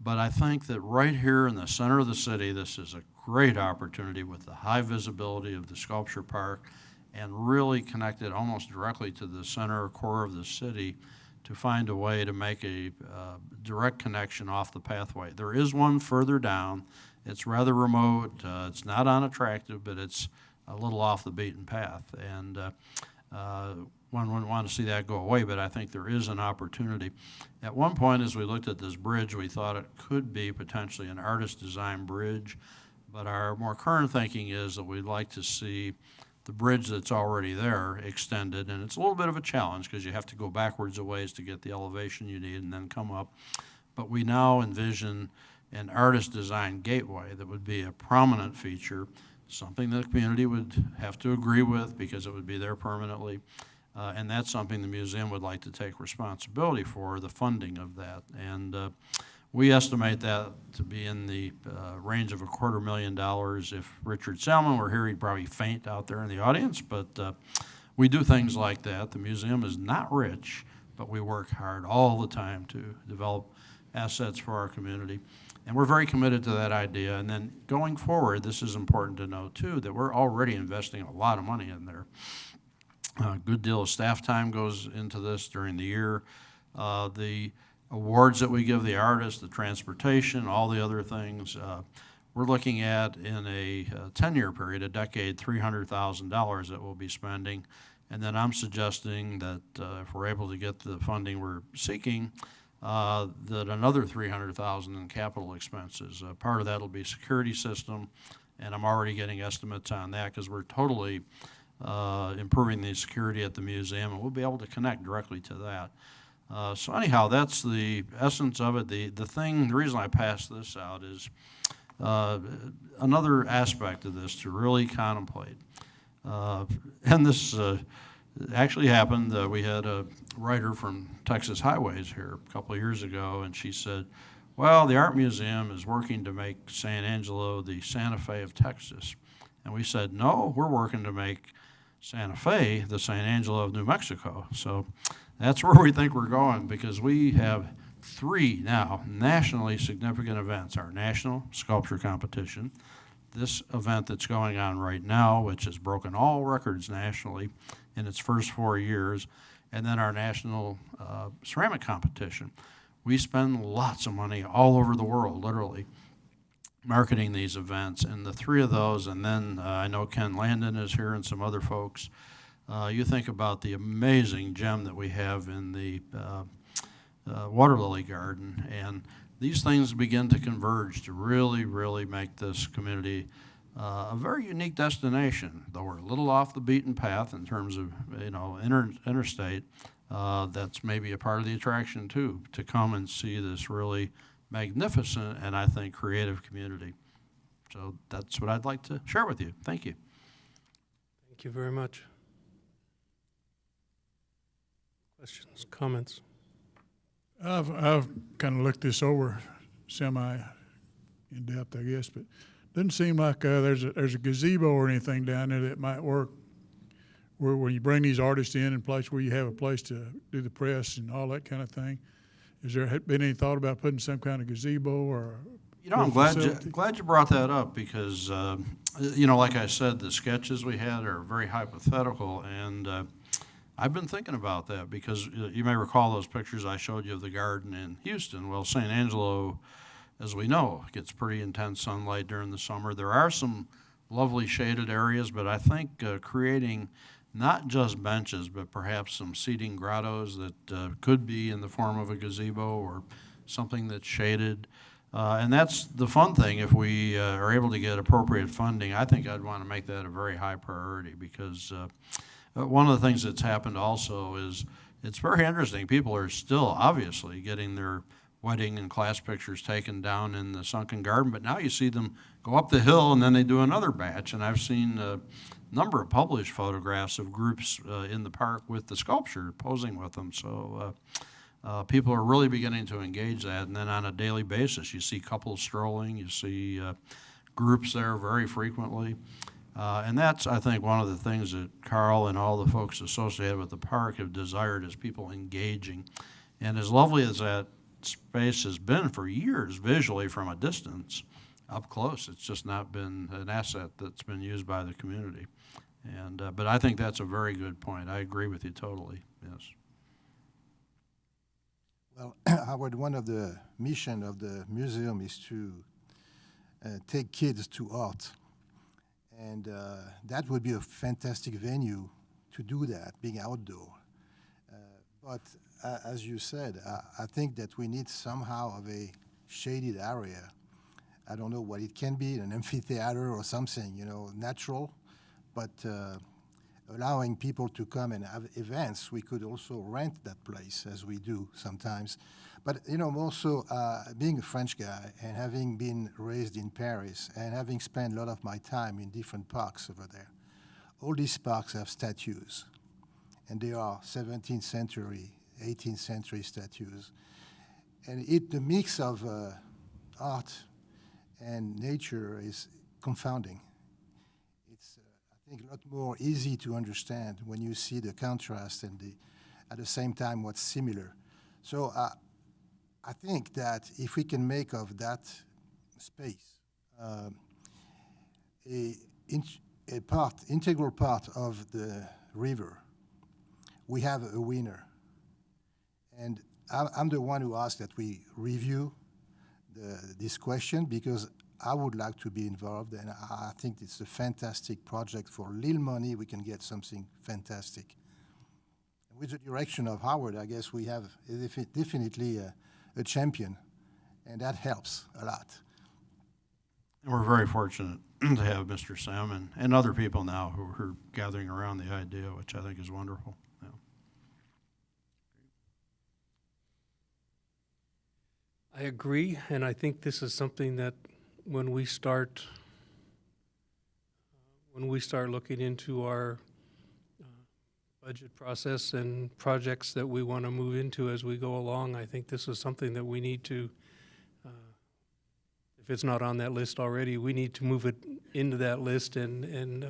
But I think that right here in the center of the city, this is a great opportunity with the high visibility of the sculpture park and really connected almost directly to the center or core of the city to find a way to make a direct connection off the pathway. There is one further down. It's rather remote. It's not unattractive, but it's a little off the beaten path. And one wouldn't want to see that go away, but I think there is an opportunity. At one point, as we looked at this bridge, we thought it could be potentially an artist-designed bridge, but our more current thinking is that we'd like to see the bridge that's already there extended, and it's a little bit of a challenge because you have to go backwards a ways to get the elevation you need and then come up. But we now envision an artist-designed gateway that would be a prominent feature, something the community would have to agree with because it would be there permanently. And that's something the museum would like to take responsibility for, the funding of that. And we estimate that to be in the range of $250,000. If Richard Salmon were here, he'd probably faint out there in the audience. But we do things like that. The museum is not rich, but we work hard all the time to develop assets for our community. And we're very committed to that idea. And then going forward, this is important to know too, that we're already investing a lot of money in there. A good deal of staff time goes into this during the year. The awards that we give the artists, the transportation, all the other things, we're looking at in a 10-year period, a decade, $300,000 that we'll be spending. And then I'm suggesting that if we're able to get the funding we're seeking, that another $300,000 in capital expenses. Part of that will be security system, and I'm already getting estimates on that because we're totally improving the security at the museum, and we'll be able to connect directly to that. So anyhow, that's the essence of it. The reason I passed this out is another aspect of this to really contemplate. And this actually happened. We had a writer from Texas Highways here a couple of years ago, and she said, well, the Art Museum is working to make San Angelo the Santa Fe of Texas. And we said, no, we're working to make Santa Fe the San Angelo of New Mexico. So that's where we think we're going, because we have 3 now nationally significant events. Our national sculpture competition, this event that's going on right now, which has broken all records nationally in its first 4 years, and then our national ceramic competition. We spend lots of money all over the world, literally, marketing these events, and the 3 of those, and then I know Ken Landon is here and some other folks. You think about the amazing gem that we have in the water lily garden, and these things begin to converge to really, really make this community a very unique destination. Though we're a little off the beaten path in terms of interstate, that's maybe a part of the attraction too, to come and see this really magnificent and I think creative community. So that's what I'd like to share with you. Thank you. Thank you very much. Questions, comments? I've kind of looked this over semi in depth, I guess, but doesn't seem like there's a gazebo or anything down there that might work where you bring these artists in and place where you have a place to do the press and all that kind of thing. Has there been any thought about putting some kind of gazebo or? I'm glad you brought that up because, like I said, the sketches we had are very hypothetical, and I've been thinking about that because you may recall those pictures I showed you of the garden in Houston. Well, San Angelo, as we know, gets pretty intense sunlight during the summer. There are some lovely shaded areas, but I think creating not just benches, but perhaps some seating grottos that could be in the form of a gazebo or something that's shaded. And that's the fun thing. If we are able to get appropriate funding, I think I'd want to make that a very high priority, because one of the things that's happened also is it's very interesting. People are still obviously getting their wedding and class pictures taken down in the sunken garden, but now you see them go up the hill and then they do another batch. And I've seen a number of published photographs of groups in the park with the sculpture posing with them. So people are really beginning to engage that. And then on a daily basis, you see couples strolling, you see groups there very frequently. And that's, I think, one of the things that Carl and all the folks associated with the park have desired, is people engaging. And as lovely as that space has been for years visually from a distance, up close, it's just not been an asset that's been used by the community. And but I think that's a very good point. I agree with you totally, yes. Well, Howard, one of the mission of the museum is to take kids to art. And that would be a fantastic venue to do that, being outdoor. But as you said, I think that we need somehow of a shaded area. I don't know what it can be, an amphitheater or something, you know, natural, but allowing people to come and have events. We could also rent that place, as we do sometimes. But, you know, also being a French guy and having been raised in Paris and having spent a lot of my time in different parks over there, all these parks have statues. And they are 17th century, 18th century statues. And the mix of art and nature is confounding. It's, I think, a lot more easy to understand when you see the contrast and at the same time what's similar. So I think that if we can make of that space integral part of the river, we have a winner. And I'm the one who asked that we review this question, because I would like to be involved, and I think it's a fantastic project. For little money, we can get something fantastic. With the direction of Howard, I guess we have definitely a champion, and that helps a lot. And we're very fortunate to have Mr. Sam and other people now who are gathering around the idea, which I think is wonderful. Yeah. I agree, and I think this is something that when we start looking into our budget process and projects that we want to move into as we go along, I think this is something that we need to, if it's not on that list already, we need to move it into that list and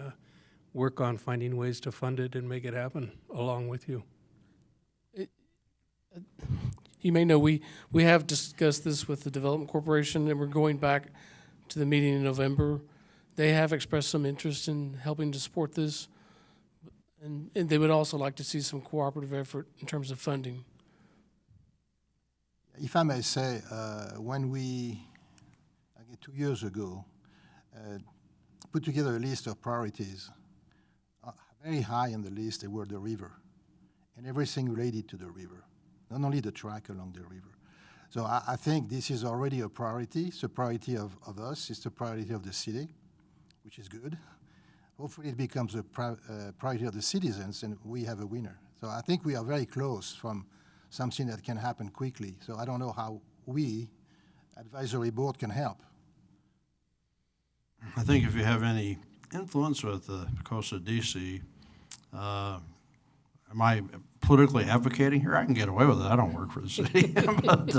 work on finding ways to fund it and make it happen along with you. You may know we have discussed this with the Development Corporation, and we're going back to the meeting in November. They have expressed some interest in helping to support this, and they would also like to see some cooperative effort in terms of funding. If I may say, when we, 2 years ago, put together a list of priorities, very high on the list, they were the river, and everything related to the river. Not only the track along the river. So I think this is already a priority. It's a priority of us. It's a priority of the city, which is good. Hopefully it becomes a priority of the citizens, and we have a winner. So I think we are very close from something that can happen quickly. So I don't know how we, advisory board, can help. I think if you have any influence with the COSA DC, am I politically advocating here? I can get away with it. I don't work for the city. But,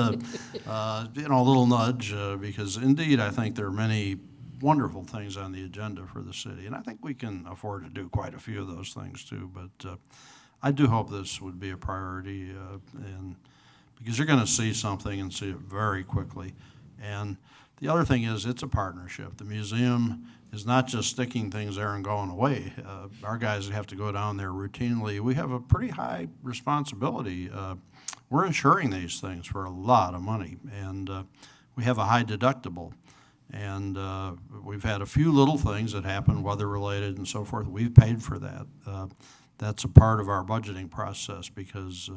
you know, a little nudge, because indeed I think there are many wonderful things on the agenda for the city. And I think we can afford to do quite a few of those things too. But I do hope this would be a priority, and because you're going to see something and see it very quickly. And the other thing is, it's a partnership. The museum is not just sticking things there and going away. Our guys have to go down there routinely. We have a pretty high responsibility. We're insuring these things for a lot of money, and we have a high deductible. And we've had a few little things that happen, weather-related and so forth. We've paid for that. That's a part of our budgeting process because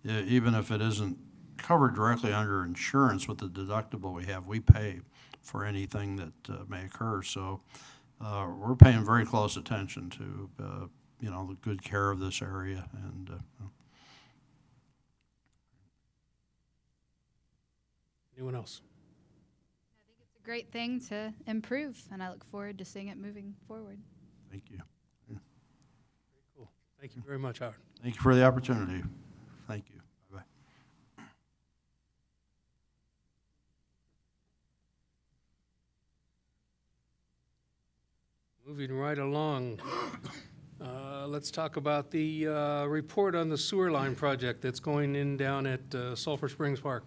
even if it isn't covered directly under insurance with the deductible we have, we pay for anything that may occur. So we're paying very close attention to, the good care of this area. And Anyone else? It's a great thing to improve, and I look forward to seeing it moving forward. thank you. Cool. Thank you very much, Howard. Thank you for the opportunity. Thank you. Bye-bye. Moving right along, let's talk about the report on the sewer line project that's going in down at Sulphur Springs Park.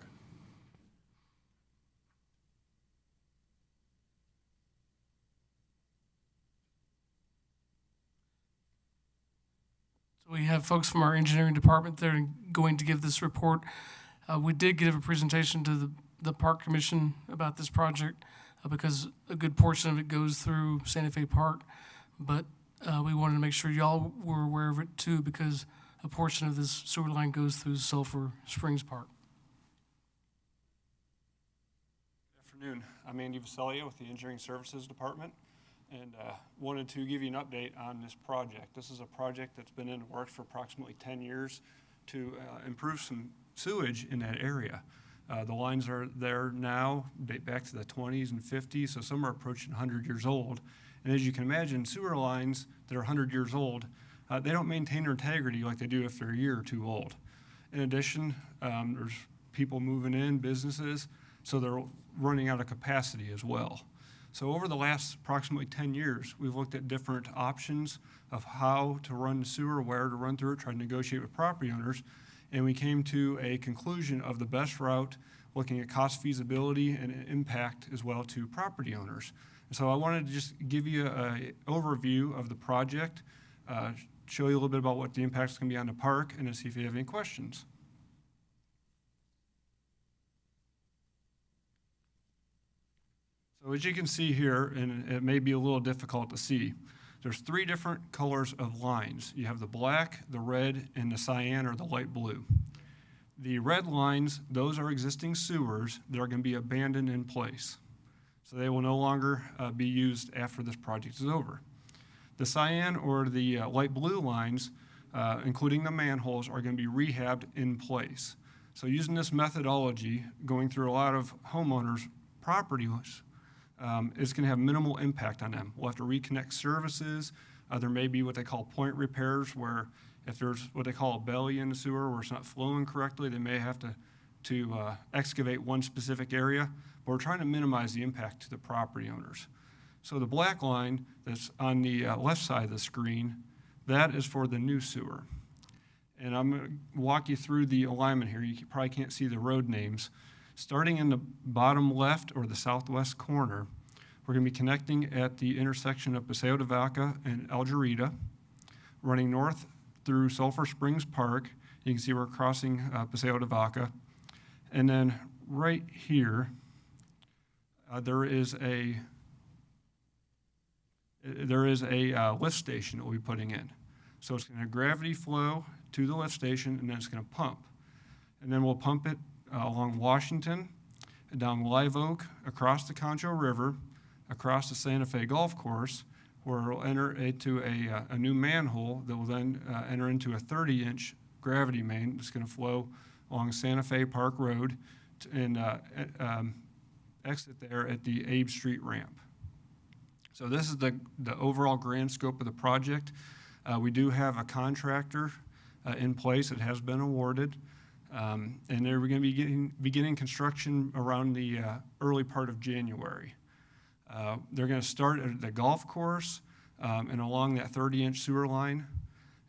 So we have folks from our engineering department that are going to give this report. We did give a presentation to the Park Commission about this project because a good portion of it goes through Santa Fe Park. But we wanted to make sure y'all were aware of it too because a portion of this sewer line goes through Sulphur Springs Park. Good afternoon. I'm Andy Vaselia with the Engineering Services Department, and wanted to give you an update on this project. This is a project that's been in the works for approximately 10 years to improve some sewage in that area. The lines are there now, date back to the 20s and 50s, so some are approaching 100 years old. And as you can imagine, sewer lines that are 100 years old, they don't maintain their integrity like they do if they're a year or two old. In addition, there's people moving in, businesses, so they're running out of capacity as well. So over the last approximately 10 years, we've looked at different options of how to run the sewer, where to run through it, try to negotiate with property owners, and we came to a conclusion of the best route, looking at cost feasibility and impact as well to property owners. So I wanted to just give you an overview of the project, show you a little bit about what the impact's going to be on the park, and to see if you have any questions. So as you can see here, and it may be a little difficult to see, there's three different colors of lines. You have the black, the red, and the cyan or the light blue. The red lines, those are existing sewers that are going to be abandoned in place. So they will no longer be used after this project is over. The cyan or the light blue lines, including the manholes, are going to be rehabbed in place. So using this methodology, going through a lot of homeowners' properties, is going to have minimal impact on them. We'll have to reconnect services. There may be what they call point repairs, where if there's what they call a belly in the sewer where it's not flowing correctly, they may have to excavate one specific area. But we're trying to minimize the impact to the property owners. So the black line that's on the left side of the screen, that is for the new sewer. And I'm going to walk you through the alignment here. You probably can't see the road names. Starting in the bottom left or the southwest corner, we're going to be connecting at the intersection of Paseo de Vaca and Algerita, running north through Sulphur Springs Park. You can see we're crossing Paseo de Vaca. And then right here, there is a lift station that we'll be putting in. So it's going to gravity flow to the lift station, and then it's going to pump. And then we'll pump it along Washington, down Live Oak, across the Concho River, across the Santa Fe Golf Course, where it'll enter into a new manhole that will then enter into a 30-inch gravity main that's going to flow along Santa Fe Park Road and exit there at the Abe Street ramp. So this is the overall grand scope of the project. We do have a contractor in place that has been awarded. And they're going to be beginning construction around the early part of January. They're going to start at the golf course and along that 30-inch sewer line,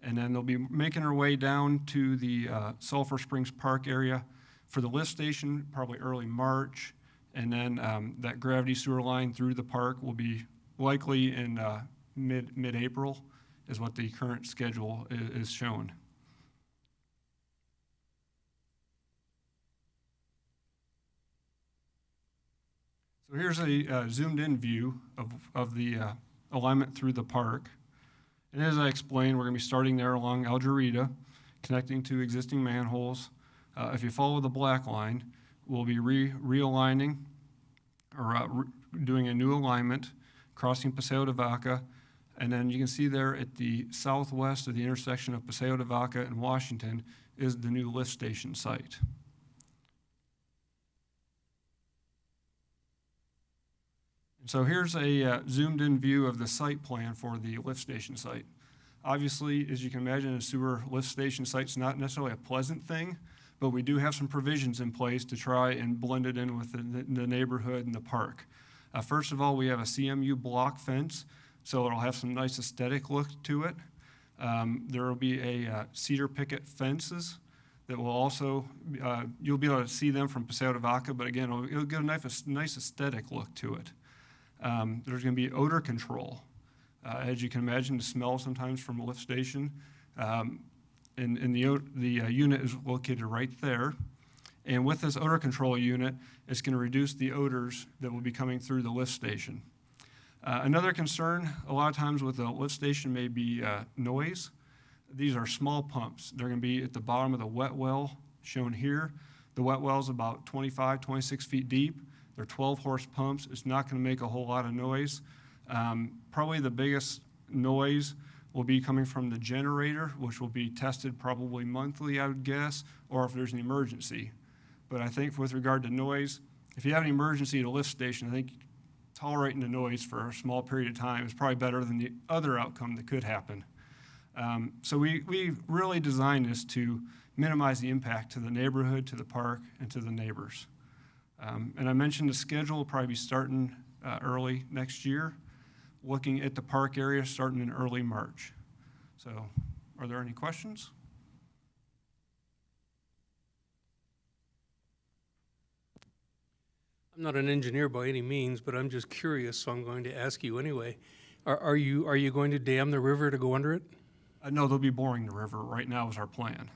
and then they'll be making their way down to the Sulphur Springs Park area for the lift station, probably early March, and then that gravity sewer line through the park will be likely in mid-April is what the current schedule is shown. So here's a zoomed-in view of the alignment through the park. And as I explained, we're going to be starting there along Algerita, connecting to existing manholes. If you follow the black line, we'll be realigning or doing a new alignment, crossing Paseo de Vaca, and then you can see there at the southwest of the intersection of Paseo de Vaca and Washington is the new lift station site. So here's a zoomed-in view of the site plan for the lift station site. Obviously, as you can imagine, a sewer lift station site's not necessarily a pleasant thing, but we do have some provisions in place to try and blend it in with the neighborhood and the park. First of all, we have a CMU block fence, so it'll have some nice aesthetic look to it. There will be a cedar picket fences that will also, you'll be able to see them from Paseo de Vaca, but again, it'll get a nice aesthetic look to it. There's going to be odor control. As you can imagine, the smell sometimes from a lift station. And the unit is located right there. And with this odor control unit, it's going to reduce the odors that will be coming through the lift station. Another concern, a lot of times with a lift station may be noise. These are small pumps. They're going to be at the bottom of the wet well, shown here. The wet well is about 25, 26 feet deep. They're 12-horse pumps. It's not going to make a whole lot of noise. Probably the biggest noise will be coming from the generator, which will be tested probably monthly, I would guess, or if there's an emergency. But I think with regard to noise, if you have an emergency at a lift station, I think tolerating the noise for a small period of time is probably better than the other outcome that could happen. So we really designed this to minimize the impact to the neighborhood, to the park, and to the neighbors. And I mentioned the schedule will probably be starting early next year, looking at the park area starting in early March. So are there any questions? I'm not an engineer by any means, but I'm just curious, so I'm going to ask you anyway. Are you going to dam the river to go under it? No, they'll be boring the river. Right now is our plan.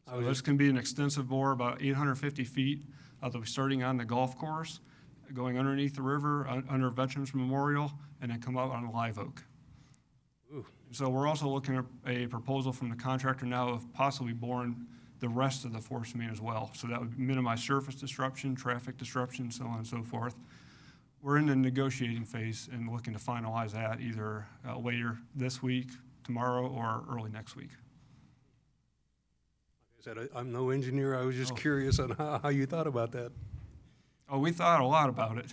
So this can be an extensive bore, about 850 feet. They'll be starting on the golf course, going underneath the river, under Veterans Memorial, and then come out on Live Oak. Ooh. So we're also looking at a proposal from the contractor now of possibly boring the rest of the force main as well. So that would minimize surface disruption, traffic disruption, so on and so forth. We're in the negotiating phase and looking to finalize that either later this week, tomorrow, or early next week. Like I said, I'm no engineer. I was just curious on how you thought about that. Oh, we thought a lot about it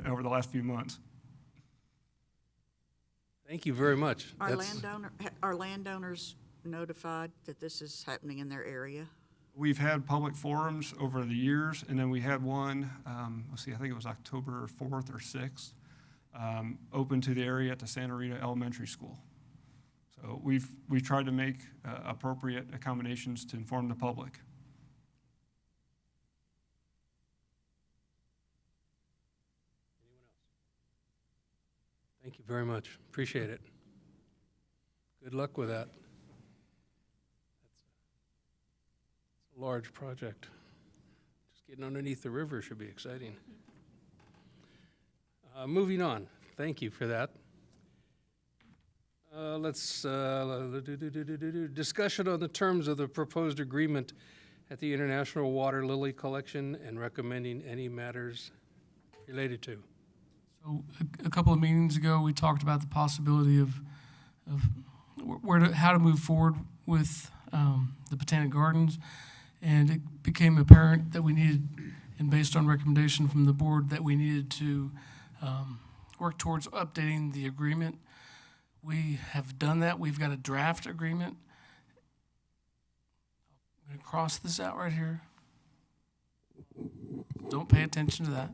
over the last few months. Thank you very much. Are landowners notified that this is happening in their area? We've had public forums over the years, and then we had one, let's see, I think it was October 4th or 6th, open to the area at the Santa Rita Elementary School. So we've tried to make appropriate accommodations to inform the public. Thank you very much. Appreciate it. Good luck with that. That's a large project. Just getting underneath the river should be exciting. Moving on. Thank you for that. Discussion on the terms of the proposed agreement at the International Water Lily Collection and recommending any matters related to. So a couple of meetings ago, we talked about the possibility of how to move forward with the Botanic Gardens, and it became apparent that we needed, and based on recommendation from the board, that we needed to work towards updating the agreement. We have done that. We've got a draft agreement. I'm going to cross this out right here. Don't pay attention to that.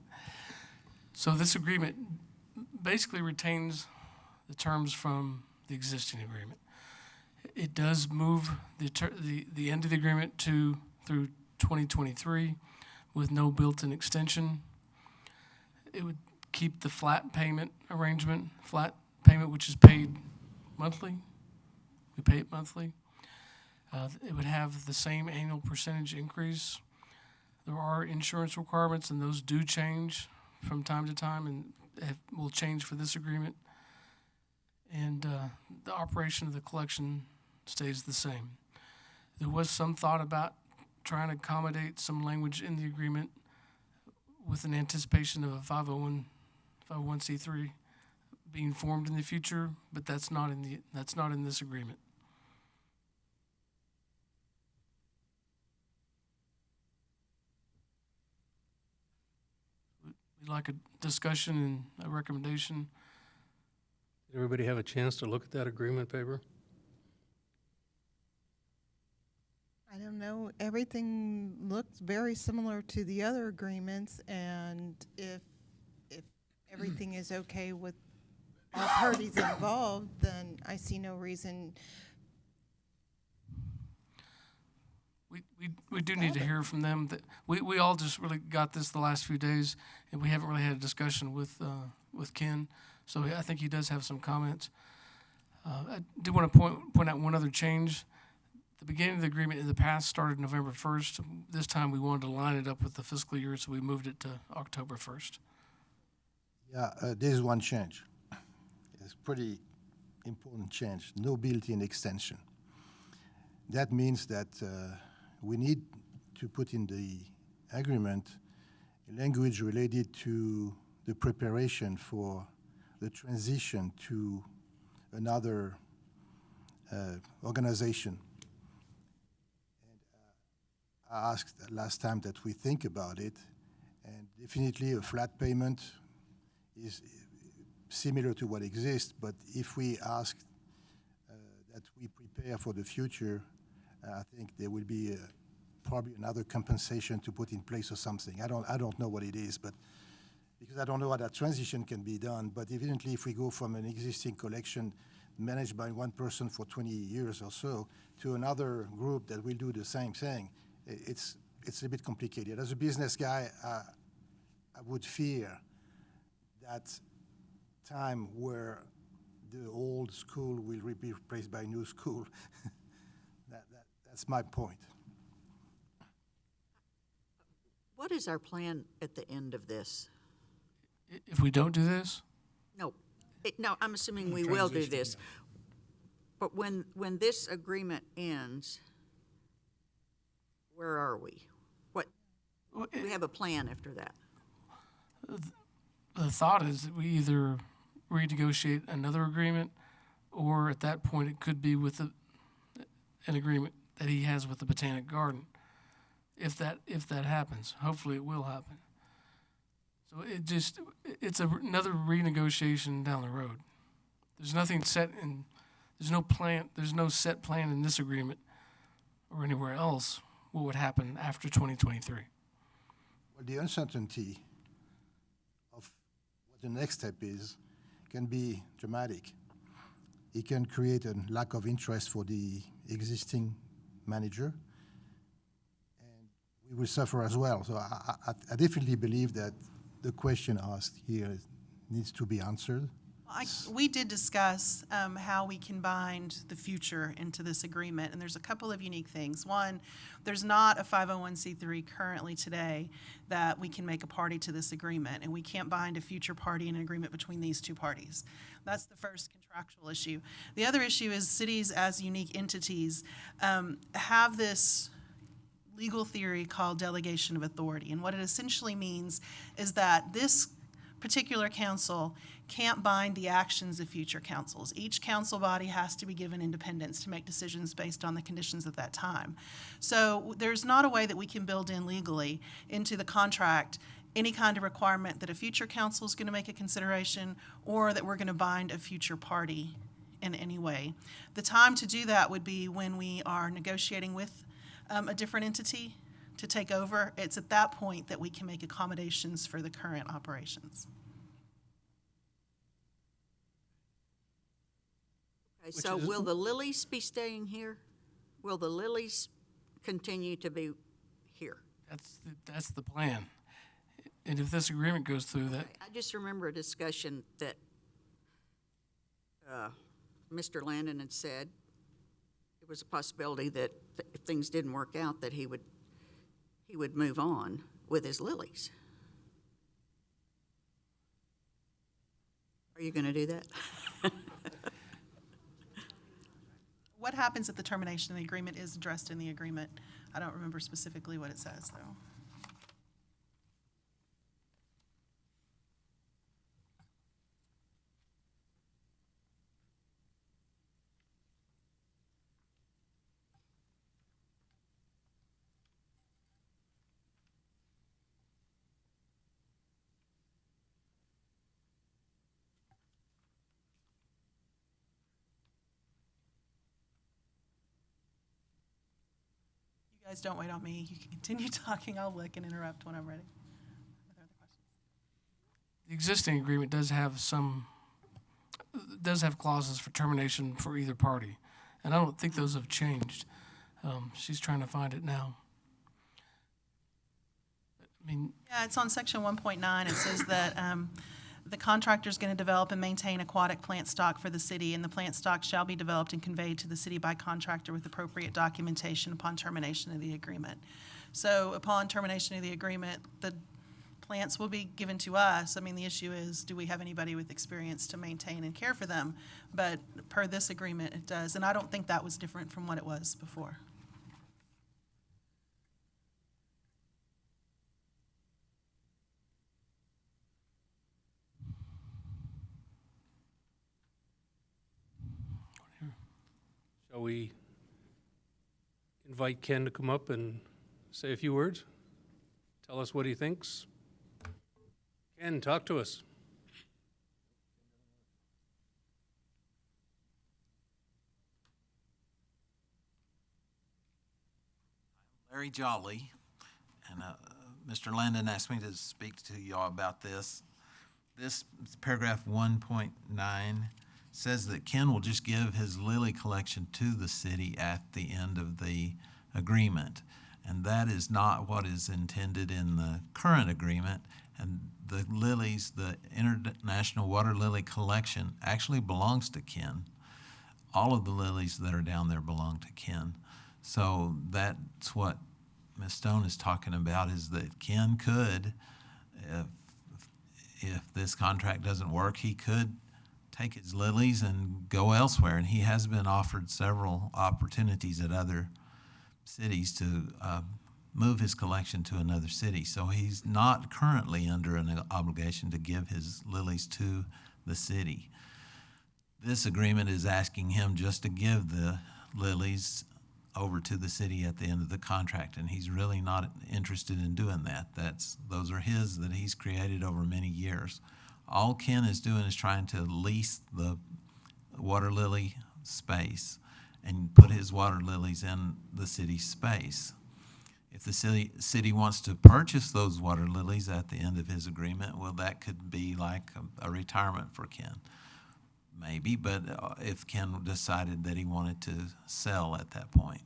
So this agreement basically retains the terms from the existing agreement. It does move the end of the agreement through 2023 with no built-in extension. It would keep the flat payment arrangement, which is paid monthly. We pay it monthly. It would have the same annual percentage increase. There are insurance requirements, and those do change from time to time and will change for this agreement. And the operation of the collection stays the same. There was some thought about trying to accommodate some language in the agreement with an anticipation of a 501c3 being formed in the future, but that's not in this agreement. We'd like a discussion and a recommendation. Did everybody have a chance to look at that agreement paper? I don't know, everything looks very similar to the other agreements, and if everything is okay with all parties involved, then I see no reason. We do need to hear from them. That we all just really got this the last few days, and we haven't really had a discussion with Ken. So I think he does have some comments. I do want to point out one other change. The beginning of the agreement in the past started November 1st. This time we wanted to line it up with the fiscal year, so we moved it to October 1st. Yeah, there's one change. It's pretty important change. No built-in extension. That means that we need to put in the agreement language related to the preparation for the transition to another organization. And I asked last time that we think about it, and definitely a flat payment is similar to what exists, but if we ask that we prepare for the future, I think there will be probably another compensation to put in place or something. I don't know what it is, but because I don't know how that transition can be done. But evidently, if we go from an existing collection managed by one person for 20 years or so to another group that will do the same thing, it's a bit complicated. As a business guy, I would fear that time where the old school will be replaced by new school. That's my point. What is our plan at the end of this? If we don't do this, No, I'm assuming we will do this. But when this agreement ends, where are we? We have a plan after that. the thought is that we either renegotiate another agreement, or at that point it could be with an agreement that he has with the Botanic Garden. If that happens, hopefully it will happen. So it's another renegotiation down the road. There's nothing set in, there's no set plan in this agreement or anywhere else what would happen after 2023. Well, the uncertainty of what the next step is can be dramatic. It can create a lack of interest for the existing manager, and we will suffer as well. So I definitely believe that the question asked here needs to be answered. We did discuss how we can bind the future into this agreement, and there's a couple of unique things. One, there's not a 501c3 currently today that we can make a party to this agreement, and we can't bind a future party in an agreement between these two parties. That's the first contractual issue. The other issue is cities as unique entities have this legal theory called delegation of authority, and what it essentially means is that this particular council can't bind the actions of future councils. Each council body has to be given independence to make decisions based on the conditions at that time. So there's not a way that we can build in legally into the contract any kind of requirement that a future council is going to make a consideration or that we're going to bind a future party in any way. The time to do that would be when we are negotiating with a different entity to take over. It's at that point that we can make accommodations for the current operations. Okay, so will the Lilies be staying here? Will the Lilies continue to be here? That's the plan. And if this agreement goes through, that I just remember a discussion that Mr. Landon had said it was a possibility that if things didn't work out, that he would move on with his Lilies. Are you going to do that? What happens at the termination of the agreement is addressed in the agreement. I don't remember specifically what it says, though. You guys don't wait on me. You can continue talking. I'll look and interrupt when I'm ready. Are there other questions? The existing agreement does have clauses for termination for either party, and I don't think those have changed. She's trying to find it now. I mean, Yeah, it's on section 1.9. It says that the contractor is going to develop and maintain aquatic plant stock for the city, and the plant stock shall be developed and conveyed to the city by contractor with appropriate documentation upon termination of the agreement. So upon termination of the agreement, the plants will be given to us. I mean, the issue is, do we have anybody with experience to maintain and care for them? But per this agreement, it does, and I don't think that was different from what it was before. Shall we invite Ken to come up and say a few words? Tell us what he thinks. Ken, talk to us. Larry Jolly, and Mr. Landon asked me to speak to y'all about this. This paragraph 1.9 says that Ken will just give his lily collection to the city at the end of the agreement. And that is not what is intended in the current agreement. And the lilies, the International Water Lily Collection, actually belongs to Ken. All of the lilies that are down there belong to Ken. So that's what Ms. Stone is talking about, is that Ken could, if this contract doesn't work, he could take his lilies and go elsewhere. And he has been offered several opportunities at other cities to move his collection to another city. So he's not currently under an obligation to give his lilies to the city. This agreement is asking him just to give the lilies over to the city at the end of the contract, and he's really not interested in doing that. Those are his that he's created over many years. All Ken is doing is trying to lease the water lily space and put his water lilies in the city space. If the city wants to purchase those water lilies at the end of his agreement, well, that could be like a retirement for Ken. Maybe, but if Ken decided that he wanted to sell at that point.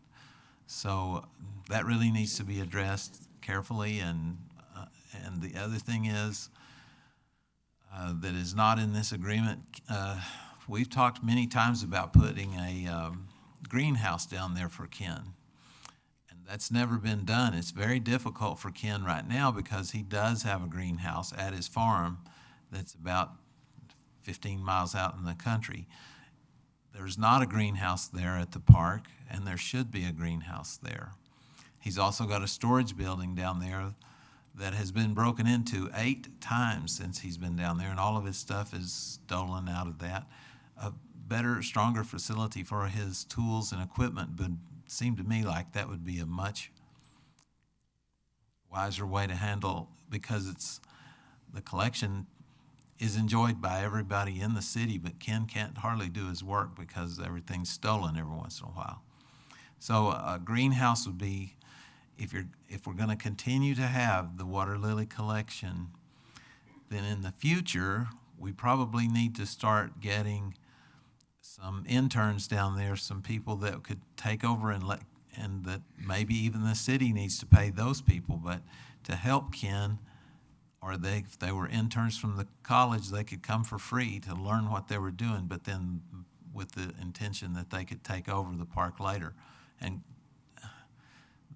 So that really needs to be addressed carefully. And the other thing is that is not in this agreement. We've talked many times about putting a greenhouse down there for Ken. And that's never been done. It's very difficult for Ken right now because he does have a greenhouse at his farm that's about 15 miles out in the country. There's not a greenhouse there at the park, and there should be a greenhouse there. He's also got a storage building down there that has been broken into 8 times since he's been down there, and all of his stuff is stolen out of that. A better, stronger facility for his tools and equipment would seem to me like that would be a much wiser way to handle, because the collection is enjoyed by everybody in the city, but Ken can't hardly do his work because everything's stolen every once in a while. So a greenhouse would be, if we're going to continue to have the water lily collection, then in the future we probably need to start getting some interns down there, some people that could take over and that maybe even the city needs to pay those people, but to help Ken. Or if they were interns from the college, they could come for free to learn what they were doing, but then with the intention that they could take over the park later. And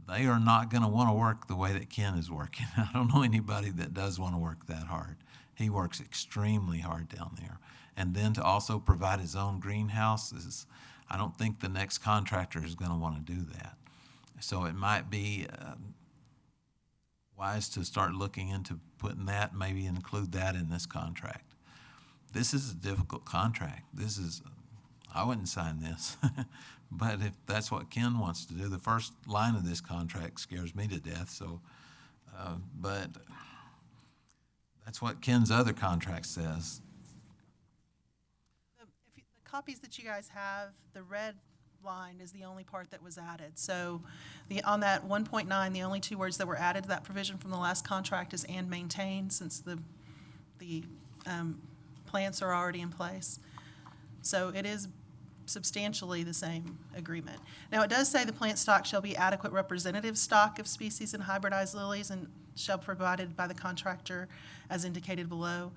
they are not going to want to work the way that Ken is working. I don't know anybody that does want to work that hard. He works extremely hard down there. And then to also provide his own greenhouse I don't think the next contractor is going to want to do that. So it might be wise to start looking into putting that, maybe include that in this contract. This is a difficult contract. I wouldn't sign this. But if that's what Ken wants to do, the first line of this contract scares me to death. So, but that's what Ken's other contract says. The copies that you guys have, the red line is the only part that was added. So on that 1.9, the only two words that were added to that provision from the last contract is "and maintain," since the plants are already in place. So it is substantially the same agreement. Now, it does say the plant stock shall be adequate representative stock of species and hybridized lilies and shall be provided by the contractor as indicated below.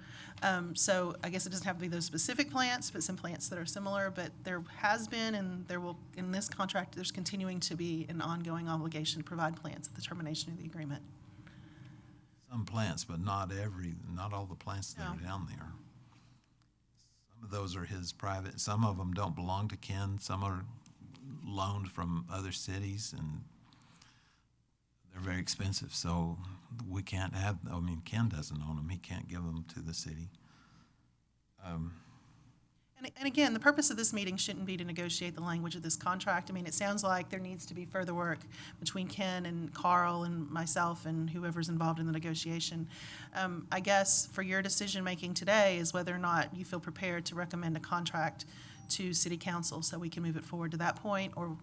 So I guess it doesn't have to be those specific plants, but some plants that are similar. But there has been, and there will, in this contract, there's continuing to be an ongoing obligation to provide plants at the termination of the agreement. Some plants, but not all the plants that are down there. Some of those are his private, some of them don't belong to Ken, some are loaned from other cities, and they're very expensive, so we can't have, Ken doesn't own them, he can't give them to the city. And again, the purpose of this meeting shouldn't be to negotiate the language of this contract. I mean, it sounds like there needs to be further work between Ken and Carl and myself and whoever's involved in the negotiation. I guess for your decision-making today is whether or not you feel prepared to recommend a contract to City Council so we can move it forward to that point, or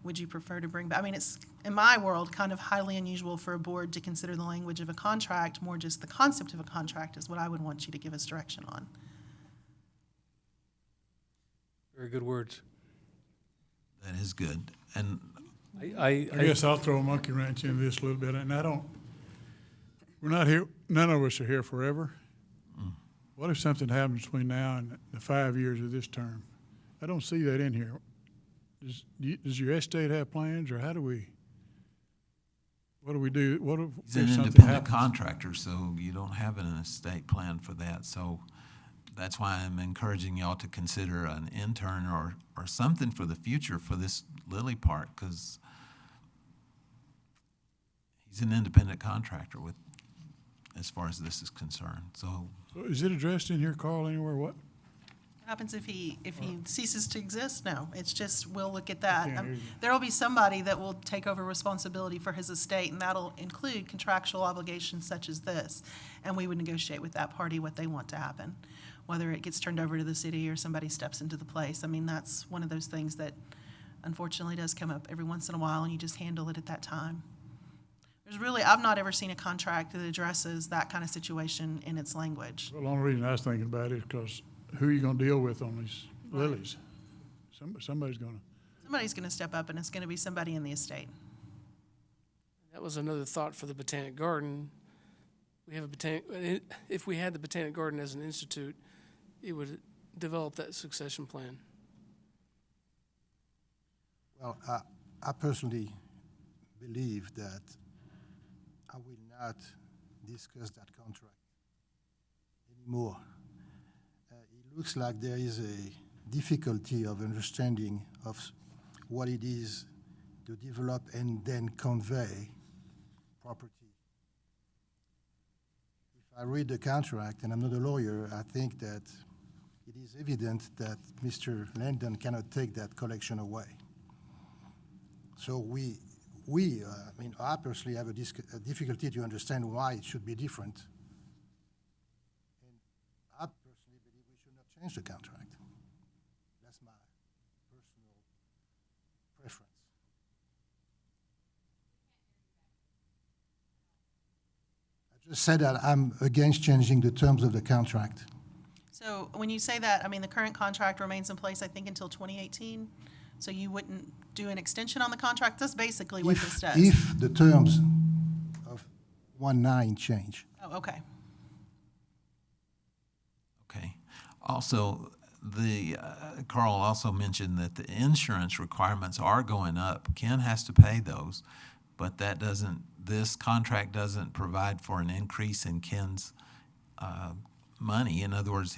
would you prefer to bring back? I mean, it's, in my world, kind of highly unusual for a board to consider the language of a contract, more just the concept of a contract is what I would want you to give us direction on. Very good words. That is good. And I guess I'll throw a monkey wrench into this a little bit, and we're not here, none of us are here forever. What if something happens between now and the 5 years of this term? I don't see that in here. Does your estate have plans, or what do we do? What if he's an something independent happens? contractor, so you don't have an estate plan for that. So that's why I'm encouraging y'all to consider an intern or something for the future for this Lily Park, because he's an independent contractor as far as this is concerned. So is it addressed in here, Carl, anywhere? What? What happens if he ceases to exist? No, it's just, we'll look at that. can't hear you. There will be somebody that will take over responsibility for his estate, and that'll include contractual obligations such as this. And we would negotiate with that party what they want to happen, whether it gets turned over to the city or somebody steps into the place. I mean, that's one of those things that unfortunately does come up every once in a while, and you just handle it at that time. I've not ever seen a contract that addresses that kind of situation in its language. Well, the only reason I was thinking about it is because who are you going to deal with on these lilies? Somebody's going Somebody's going to step up, and it's going to be somebody in the estate. That was another thought for the Botanic Garden. We have if we had the Botanic Garden as an institute, it would develop that succession plan. Well, I personally believe that I will not discuss that contract anymore. It looks like there is a difficulty of understanding of what it is to develop and then convey property. If I read the contract, and I'm not a lawyer, I think that it is evident that Mr. Landon cannot take that collection away. So I personally have a difficulty to understand why it should be different. And I personally believe we should not change the contract. That's my personal preference. I just said that I'm against changing the terms of the contract. So when you say that, I mean, the current contract remains in place, I think, until 2018? So you wouldn't do an extension on the contract? That's basically what this does. If the terms of 1.9 change. Oh, okay. okay. Also, Carl also mentioned that the insurance requirements are going up. Ken has to pay those, but this contract doesn't provide for an increase in Ken's money. In other words,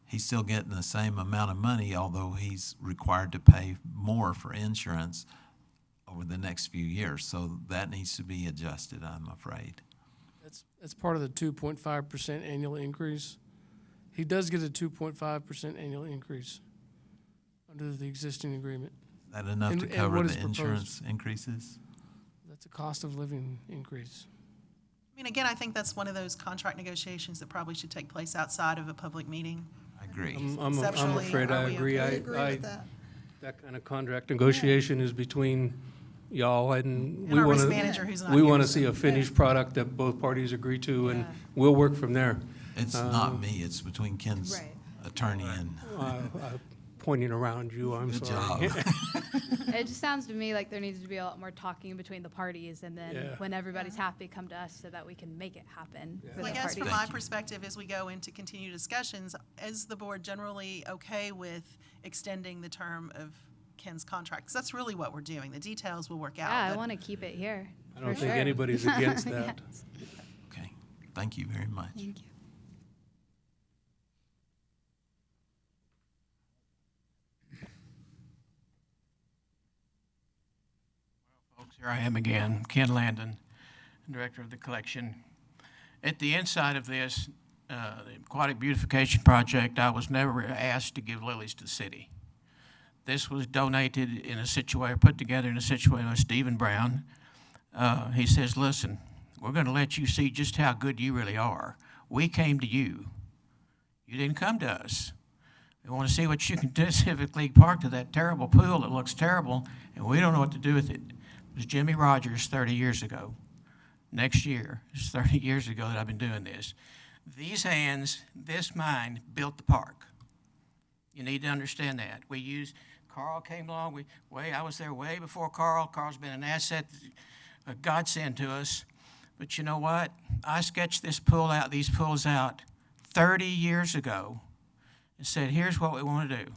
he's still getting the same amount of money, although he's required to pay more for insurance over the next few years. So that needs to be adjusted, I'm afraid. That's part of the 2.5% annual increase. He does get a 2.5% annual increase under the existing agreement. Is that enough to And cover what the is proposed? insurance increases? That's a cost of living increase. I mean, again, I think that's one of those contract negotiations that probably should take place outside of a public meeting. I agree. I'm Conceptually, afraid are I we agree. okay? agree with that. That kind of contract negotiation is between y'all and we our want risk manager who's to, not we here, want to so- see a finished product that both parties agree to, and Yeah. we'll work from there. It's not me, it's between Ken's Right. attorney and, Pointing around you, I'm good sorry. job. It just sounds to me like there needs to be a lot more talking between the parties, and then Yeah. when everybody's happy, come to us so that we can make it happen for Well, I the guess from parties. my Thank you. perspective, as we go into continued discussions, is the board generally okay with extending the term of Ken's contract? 'Cause that's really what we're doing. The details will work out. Yeah, I but- want to keep it here. I don't for think sure. anybody's against that. Yes. Okay, thank you very much. Thank you. Folks, here I am again, Ken Landon, Director of the Collection. At the inside of this, the Aquatic Beautification Project, I was never asked to give lilies to the city. This was donated in a situation, put together in a situation with Stephen Brown. He says, listen, we're going to let you see just how good you really are. We came to you. You didn't come to us. We want to see what you can do at Civic League Park to that terrible pool that looks terrible, and we don't know what to do with it. It was Jimmy Rogers 30 years ago. Next year, it's 30 years ago that I've been doing this. These hands, this mind, built the park. You need to understand that. Carl came along, I was there way before Carl. Carl's been an asset, a godsend to us. But you know what? I sketched these pools out 30 years ago and said, here's what we want to do.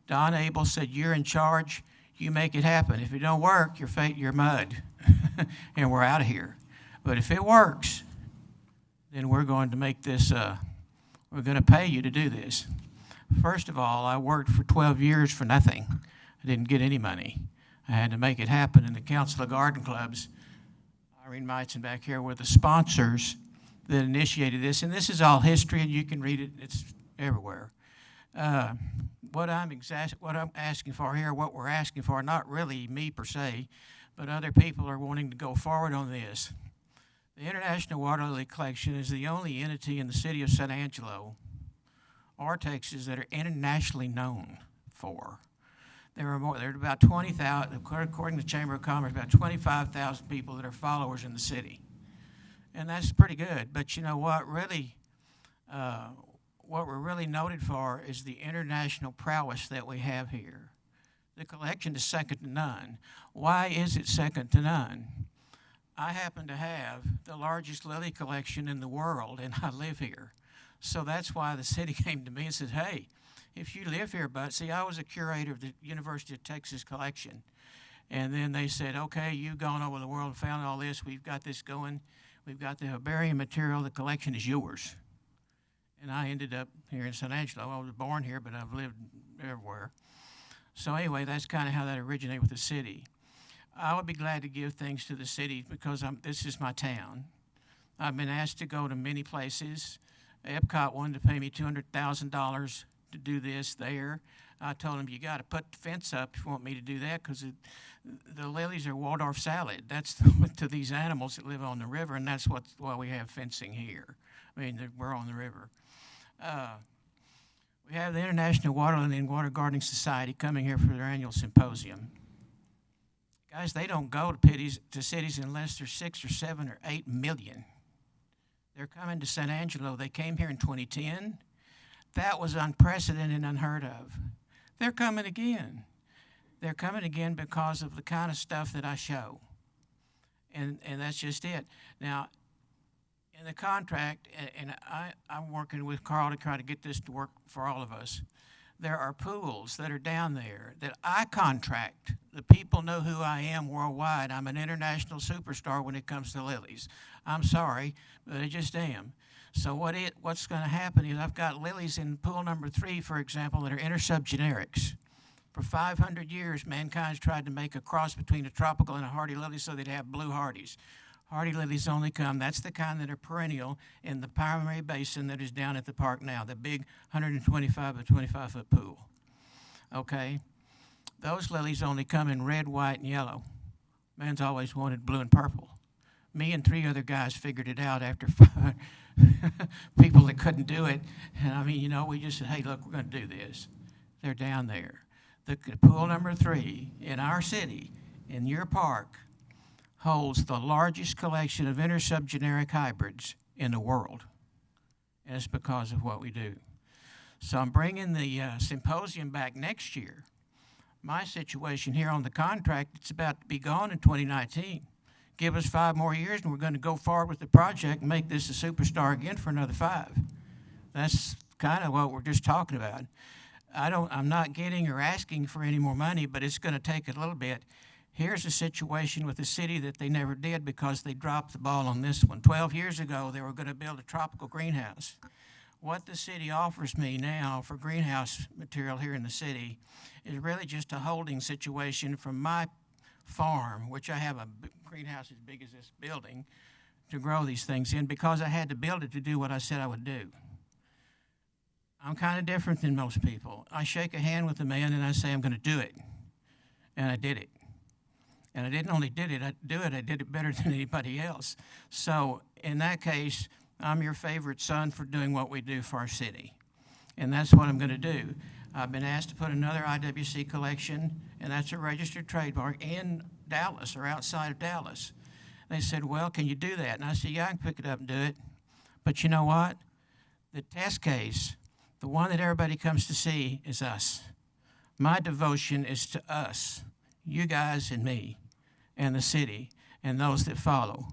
Don Abel said, you're in charge, you make it happen. If it don't work, you're mud, and we're out of here. But if it works, then we're going to make this, we're going to pay you to do this. First of all, I worked for 12 years for nothing. I didn't get any money. I had to make it happen, and the Council of Garden Clubs, Irene Meitzen back here, were the sponsors that initiated this, and this is all history, and you can read it, it's everywhere. What I'm asking for here, what we're asking for, not really me per se, but other people are wanting to go forward on this. The International Water Lily Collection is the only entity in the city of San Angelo or Texas that are internationally known for. There are about 20,000, according to the Chamber of Commerce, about 25,000 people that are followers in the city. And that's pretty good. But you know what, really, what we're really noted for is the international prowess that we have here. The collection is second to none. Why is it second to none? I happen to have the largest lily collection in the world, and I live here. So that's why the city came to me and said, hey, if you live here, bud, see, I was a curator of the University of Texas collection. And then they said, okay, you've gone over the world and found all this. We've got this going. We've got the herbarium material. The collection is yours. And I ended up here in San Angelo. I was born here, but I've lived everywhere. So anyway, that's kind of how that originated with the city. I would be glad to give things to the city because this is my town. I've been asked to go to many places. Epcot wanted to pay me $200,000 to do this there. I told them, you got to put the fence up if you want me to do that because the lilies are Waldorf salad. That's to these animals that live on the river, and that's why we have fencing here. I mean, we're on the river. We have the International Waterland and Water Gardening Society coming here for their annual symposium. Guys, they don't go to cities unless there's 6 or 7 or 8 million. They're coming to San Angelo. They came here in 2010. That was unprecedented and unheard of. They're coming again. They're coming again because of the kind of stuff that I show. And that's just it. Now, in the contract, and I'm working with Carl to try to get this to work for all of us, There are pools that are down there that I contract. The people know who I am worldwide. I'm an international superstar when it comes to lilies. I'm sorry, but I just am. So what's going to happen is I've got lilies in pool number 3, for example, that are intersubgenerics. For 500 years, mankind's tried to make a cross between a tropical and a hardy lily so they'd have blue hardies. Hardy lilies only come, that's the kind that are perennial in the primary basin that is down at the park now, the big 125 by 25 foot pool. Okay? Those lilies only come in red, white, and yellow. Man's always wanted blue and purple. Me and 3 other guys figured it out after people that couldn't do it. And I mean, we just said, hey, look, we're going to do this. They're down there. The pool number 3 in our city, in your park, holds the largest collection of intersubgeneric hybrids in the world. And it's because of what we do. So I'm bringing the symposium back next year. My situation here on the contract, it's about to be gone in 2019. Give us 5 more years and we're going to go forward with the project and make this a superstar again for another 5. That's kind of what we're just talking about. I'm not getting or asking for any more money, but it's going to take a little bit. Here's a situation with a city that they never did because they dropped the ball on this one. 12 years ago, they were going to build a tropical greenhouse. What the city offers me now for greenhouse material here in the city is really just a holding situation from my farm, which I have a greenhouse as big as this building, to grow these things in because I had to build it to do what I said I would do. I'm kind of different than most people. I shake a hand with a man and I say, I'm going to do it. And I did it. And I didn't only did it, I did it better than anybody else. So in that case, I'm your favorite son for doing what we do for our city. And that's what I'm going to do. I've been asked to put another IWC collection, and that's a registered trademark, in Dallas or outside of Dallas. They said, well, can you do that? And I said, yeah, I can pick it up and do it. But you know what? The test case, the one that everybody comes to see, is us. My devotion is to us, you guys and me, and the city, and those that follow.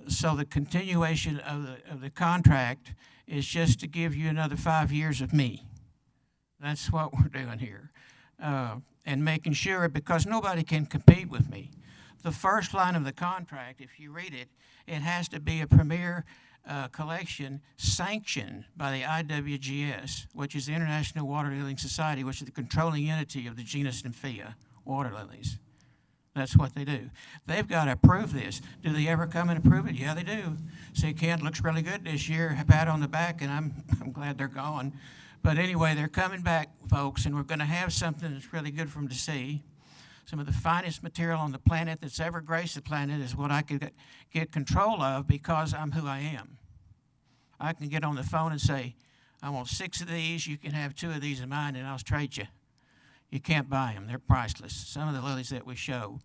So the continuation of the contract is just to give you another 5 years of me. That's what we're doing here. And making sure, because nobody can compete with me. The first line of the contract, if you read it, it has to be a premier collection sanctioned by the IWGS, which is the International Water Lily Society, which is the controlling entity of the genus Nymphea, water lilies. That's what they do. They've got to approve this. Do they ever come and approve it? Yeah, they do. Say, Ken, looks really good this year. A pat on the back, and I'm glad they're gone. But anyway, they're coming back, folks, and we're going to have something that's really good for them to see. Some of the finest material on the planet that's ever graced the planet is what I could get control of because I'm who I am. I can get on the phone and say, I want 6 of these. You can have 2 of these of mine, and I'll trade you. You can't buy them. They're priceless. Some of the lilies that we show.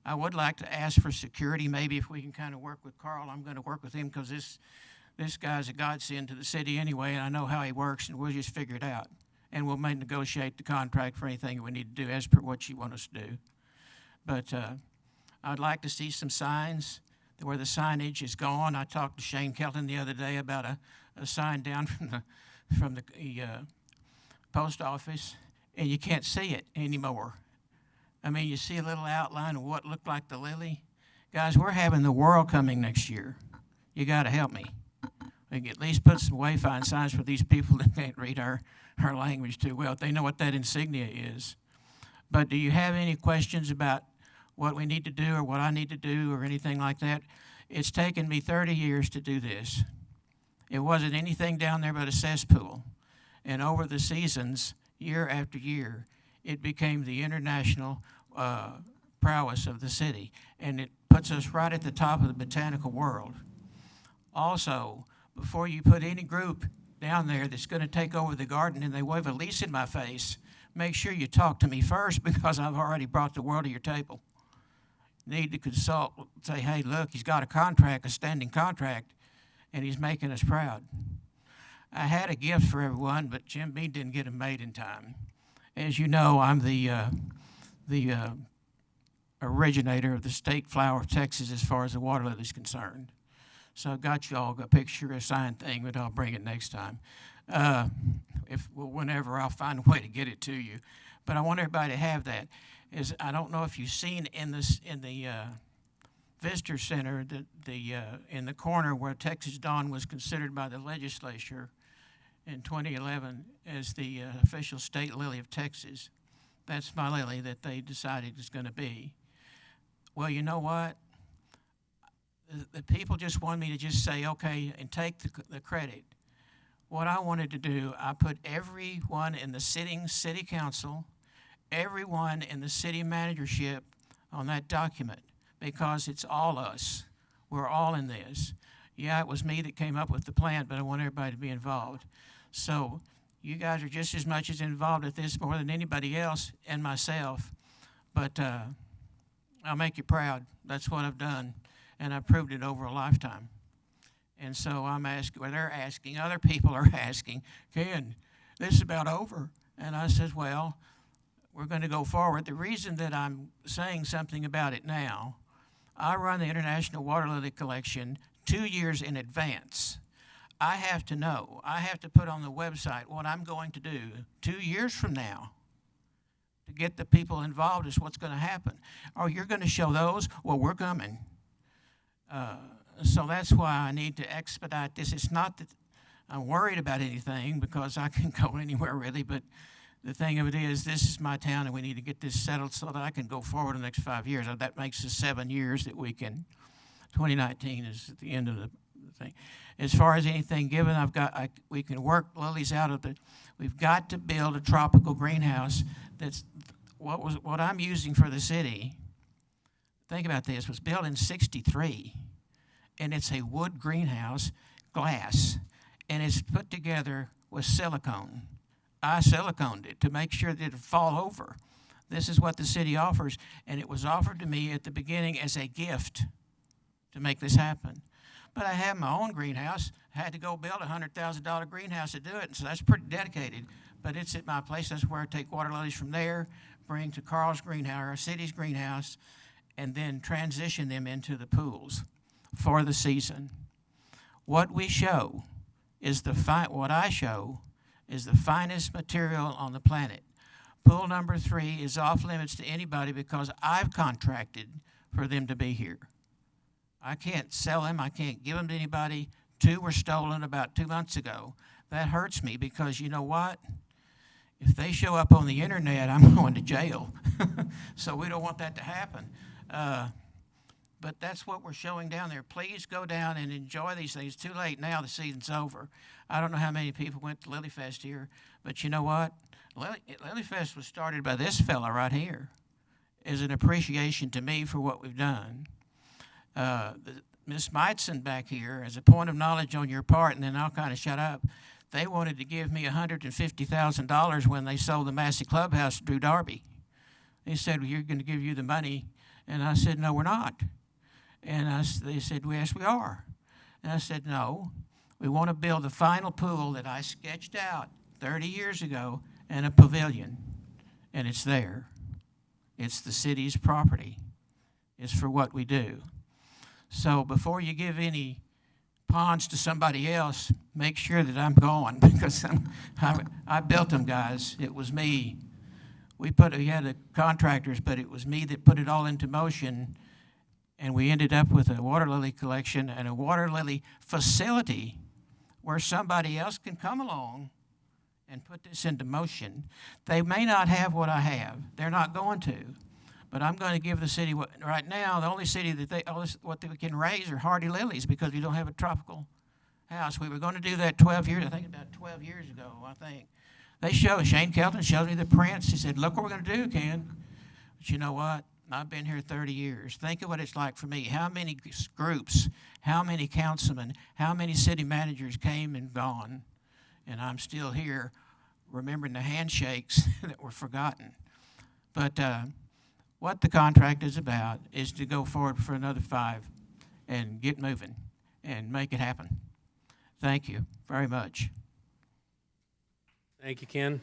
I would like to ask for security. Maybe if we can kind of work with Carl, I'm going to work with him because this guy's a godsend to the city anyway, and I know how he works, and we'll just figure it out. And we'll negotiate the contract for anything we need to do as per what you want us to do. But I'd like to see some signs where the signage is gone. I talked to Shane Kelton the other day about a sign down from the post office, and you can't see it anymore. I mean, you see a little outline of what looked like the lily. Guys, we're having the world coming next year. You got to help me. We can at least put some wayfinding signs for these people that can't read our language too well. They know what that insignia is. But do you have any questions about what we need to do or what I need to do or anything like that? It's taken me 30 years to do this. It wasn't anything down there but a cesspool. And over the seasons, year after year, it became the international prowess of the city. And it puts us right at the top of the botanical world. Also, before you put any group down there that's going to take over the garden and they wave a lease in my face, make sure you talk to me first because I've already brought the world to your table. Need to consult, say, hey, look, he's got a contract, a standing contract, and he's making us proud. I had a gift for everyone, but Jim Beam didn't get them made in time. As you know, I'm the originator of the state flower of Texas as far as the water lily is concerned. So I got you all a picture, a signed thing, but I'll bring it next time. whenever I'll find a way to get it to you. But I want everybody to have that. I don't know if you've seen in the visitor center in the corner where Texas Dawn was considered by the legislature in 2011 as the official state lily of Texas. That's my lily that they decided is going to be. Well, you know what? The people just want me to just say, okay, and take the credit. What I wanted to do, I put everyone in the sitting city council, everyone in the city managership on that document, because it's all us. We're all in this. Yeah, it was me that came up with the plan, but I want everybody to be involved. So you guys are just as much as involved at this more than anybody else and myself. But I'll make you proud. That's what I've done, and I've proved it over a lifetime. And so I'm asking, well, they're asking, other people are asking, Ken, this is about over. And I said, well, we're going to go forward. The reason that I'm saying something about it now, I run the International Water Lily Collection 2 years in advance. I have to know, I have to put on the website what I'm going to do 2 years from now to get the people involved is what's going to happen. Oh, you're going to show those? Well, we're coming. So that's why I need to expedite this. It's not that I'm worried about anything because I can go anywhere really, but the thing of it is this is my town and we need to get this settled so that I can go forward the next 5 years. That makes us 7 years that we can, 2019 is at the end of the thing. As far as anything given, we can work lilies out of it. We've got to build a tropical greenhouse that's what I'm using for the city. Think about this, was built in '63, and it's a wood greenhouse, glass, and it's put together with silicone. I siliconed it to make sure that it would fall over. This is what the city offers, and it was offered to me at the beginning as a gift to make this happen. But I have my own greenhouse. I had to go build a $100,000 greenhouse to do it, and so that's pretty dedicated. But it's at my place. That's where I take water lilies from there, bring to Carl's greenhouse, our city's greenhouse, and then transition them into the pools for the season. What we show is what I show is the finest material on the planet. Pool number 3 is off limits to anybody because I've contracted for them to be here. I can't sell them. I can't give them to anybody. 2 were stolen about 2 months ago. That hurts me because you know what? If they show up on the internet, I'm going to jail. So we don't want that to happen. But that's what we're showing down there. Please go down and enjoy these things. It's too late now. The season's over. I don't know how many people went to Lily Fest here, but you know what? Lily Fest was started by this fella right here as an appreciation to me for what we've done. Miss Meitzen back here, as a point of knowledge on your part, and then I'll kind of shut up, they wanted to give me $150,000 when they sold the Massey Clubhouse to Drew Darby. They said, well, we're going to give you the money. And I said, no, we're not. And they said, well, yes, we are. And I said, no, we want to build the final pool that I sketched out 30 years ago and a pavilion. And it's there. It's the city's property. It's for what we do. So before you give any ponds to somebody else, make sure that I'm going because I built them, guys. It was me. We had the contractors, but it was me that put it all into motion, and we ended up with a water lily collection and a water lily facility where somebody else can come along and put this into motion. They may not have what I have. They're not going to. But I'm going to give the city right now, the only city that what they can raise are hardy lilies because we don't have a tropical house. We were going to do that 12 years, I think about 12 years ago, I think. Shane Kelton showed me the prints. He said, look what we're going to do, Ken. But you know what? I've been here 30 years. Think of what it's like for me. How many groups, how many councilmen, how many city managers came and gone, and I'm still here remembering the handshakes that were forgotten. But what the contract is about is to go forward for another 5 and get moving and make it happen. Thank you very much. Thank you, Ken.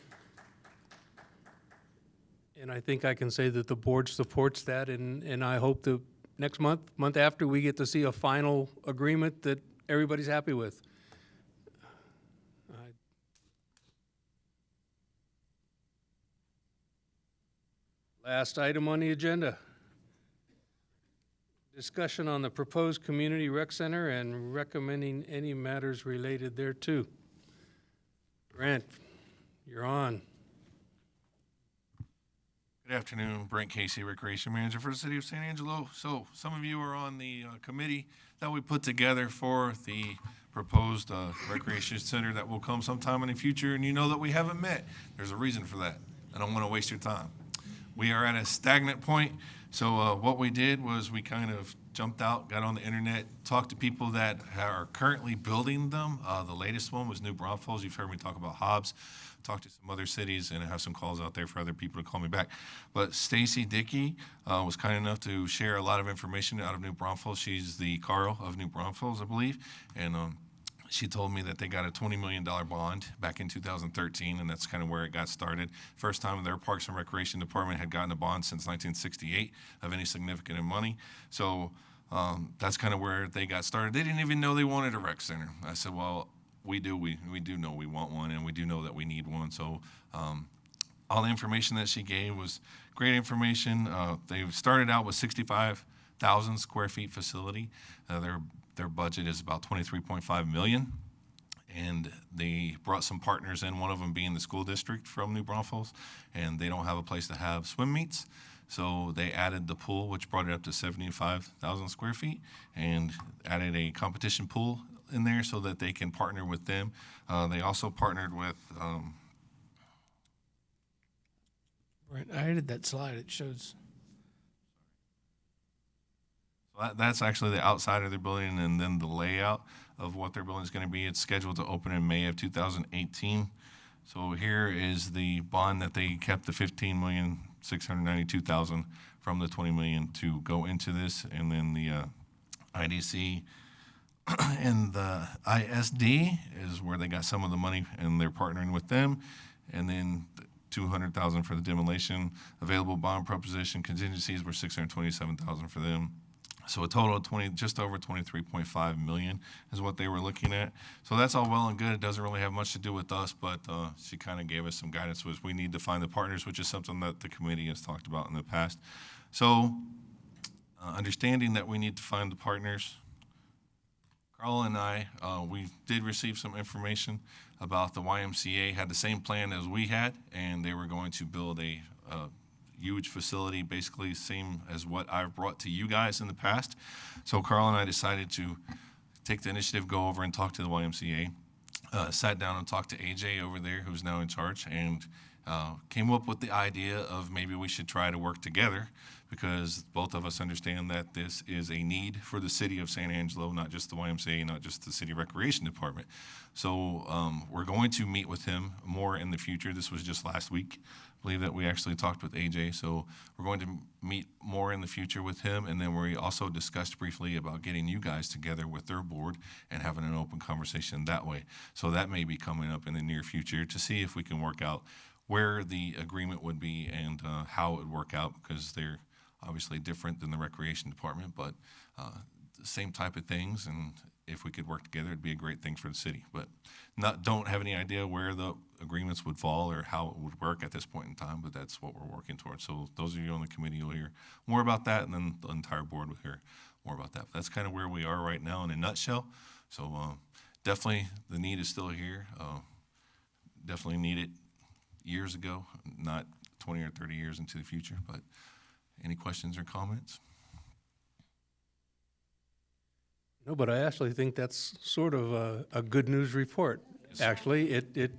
And I think I can say that the board supports that, and I hope the next month after, we get to see a final agreement that everybody's happy with. Last item on the agenda. Discussion on the proposed community rec center and recommending any matters related thereto. Brent, you're on. Good afternoon, Brent Casey, Recreation Manager for the City of San Angelo. So some of you are on the committee that we put together for the proposed recreation center that will come sometime in the future, and you know that we haven't met. There's a reason for that. I don't want to waste your time. We are at a stagnant point, so what we did was we kind of jumped out, got on the internet, talked to people that are currently building them. The latest one was New Braunfels. You've heard me talk about Hobbs. Talked to some other cities, and I have some calls out there for other people to call me back. But Stacy Dickey was kind enough to share a lot of information out of New Braunfels. She's the Carl of New Braunfels, I believe, and she told me that they got a $20 million bond back in 2013, and that's kind of where it got started. First time their Parks and Recreation Department had gotten a bond since 1968 of any significant money. So that's kind of where they got started. They didn't even know they wanted a rec center. I said, well, we do know we want one, and we do know that we need one. So all the information that she gave was great information. They started out with 65,000 square feet facility. Their budget is about 23.5 million, and they brought some partners in, one of them being the school district from New Braunfels, and they don't have a place to have swim meets. So they added the pool, which brought it up to 75,000 square feet, and added a competition pool in there so that they can partner with them. They also partnered with Right, I added that slide. It shows. so that's actually the outside of their building, and then the layout of what their building is going to be. It's scheduled to open in May of 2018. So here is the bond that they kept, the $15,692,000 from the $20 million to go into this, and then the IDC and the ISD is where they got some of the money, and they're partnering with them, and then $200,000 for the demolition. Available bond proposition contingencies were $627,000 for them. So a total of just over 23.5 million is what they were looking at. So that's all well and good. It doesn't really have much to do with us, but she kind of gave us some guidance, which we need to find the partners, which is something that the committee has talked about in the past. So understanding that we need to find the partners, Carl and I, we did receive some information about the YMCA had the same plan as we had, and they were going to build a huge facility, basically same as what I've brought to you guys in the past. So Carl and I decided to take the initiative, go over and talk to the YMCA, sat down and talked to AJ over there, who's now in charge, and came up with the idea of maybe we should try to work together, because both of us understand that this is a need for the city of San Angelo, not just the YMCA, not just the city recreation department. So we're going to meet with him more in the future. This was just last week. I believe that we actually talked with AJ, so we're going to meet more in the future with him, and then we also discussed briefly about getting you guys together with their board and having an open conversation that way. So that may be coming up in the near future to see if we can work out where the agreement would be and how it would work out, because they're obviously different than the recreation department, but the same type of things, and if we could work together, it'd be a great thing for the city. But don't have any idea where the agreements would fall or how it would work at this point in time, but that's what we're working towards. So those of you on the committee, you'll hear more about that, and then the entire board will hear more about that. But that's kind of where we are right now in a nutshell. So definitely the need is still here. Definitely need it years ago, not 20 or 30 years into the future. But any questions or comments? No, but I actually think that's sort of a good news report. Yes. Actually, it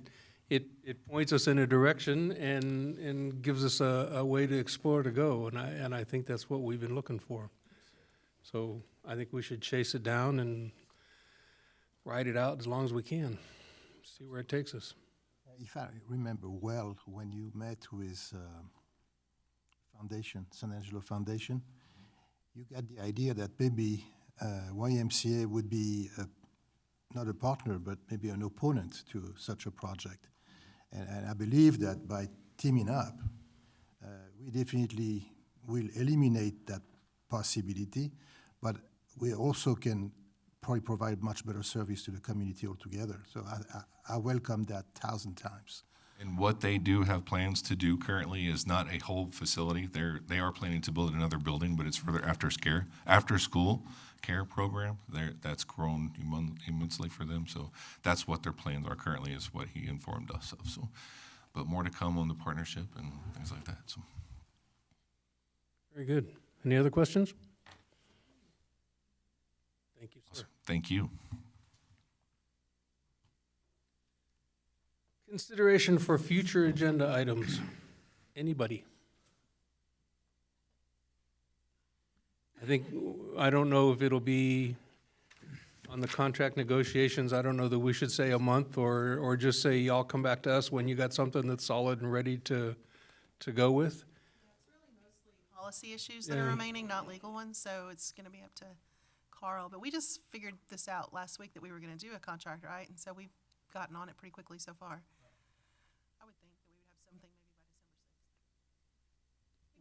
points us in a direction and gives us a way to explore to go, and I think that's what we've been looking for. So I think we should chase it down and ride it out as long as we can, see where it takes us. If I remember well, when you met with Foundation, San Angelo Foundation, you got the idea that maybe YMCA would be not a partner, but maybe an opponent to such a project. And I believe that by teaming up, we definitely will eliminate that possibility, but we also can probably provide much better service to the community altogether. So I welcome that 1,000 times. And what they do have plans to do currently is not a whole facility. They are planning to build another building, but it's for their after school care program. That's grown immensely for them. So that's what their plans are currently, is what he informed us of. So, but more to come on the partnership and things like that. So. Very good. Any other questions? Thank you, sir. Thank you. Consideration for future agenda items. Anybody? I don't know if it'll be on the contract negotiations. I don't know that we should say a month or just say y'all come back to us when you got something that's solid and ready to go with. It's really mostly policy issues that are remaining, not legal ones, so it's going to be up to Carl. But we just figured this out last week that we were going to do a contract, right? And so we've gotten on it pretty quickly so far. I would think that we would have something maybe by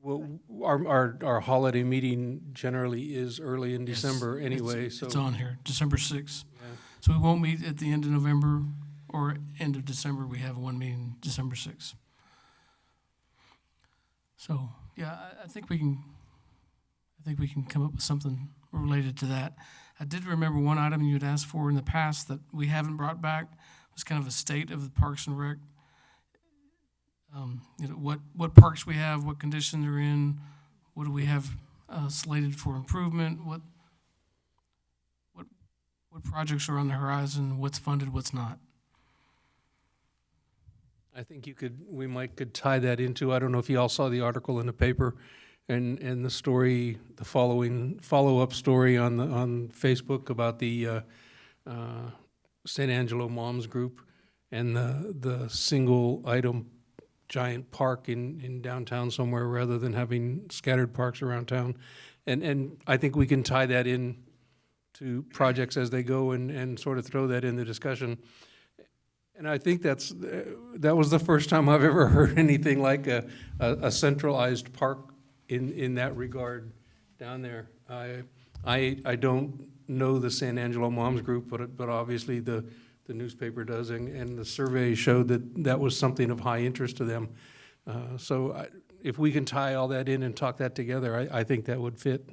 December 6th. Well, our holiday meeting generally is early in December anyway, so. It's on here, December 6th. Yeah. So we won't meet at the end of November or end of December. We have one meeting December 6th. So, yeah, I think we can come up with something related to that. I did remember one item you had asked for in the past that we haven't brought back. It was kind of a state of the Parks and Rec. What parks we have, what condition they're in, what do we have slated for improvement, what projects are on the horizon, what's funded, what's not. I think we could tie that into, I don't know if you all saw the article in the paper and the story, the following follow-up story on Facebook about the St. Angelo Moms Group and the single item giant park in downtown somewhere rather than having scattered parks around town. And I think we can tie that in to projects as they go and sort of throw that in the discussion. And I think that was the first time I've ever heard anything like a centralized park in that regard down there. I don't know the San Angelo Moms Group, but obviously the newspaper does, and the survey showed that was something of high interest to them. So if we can tie all that in and talk that together, I think that would fit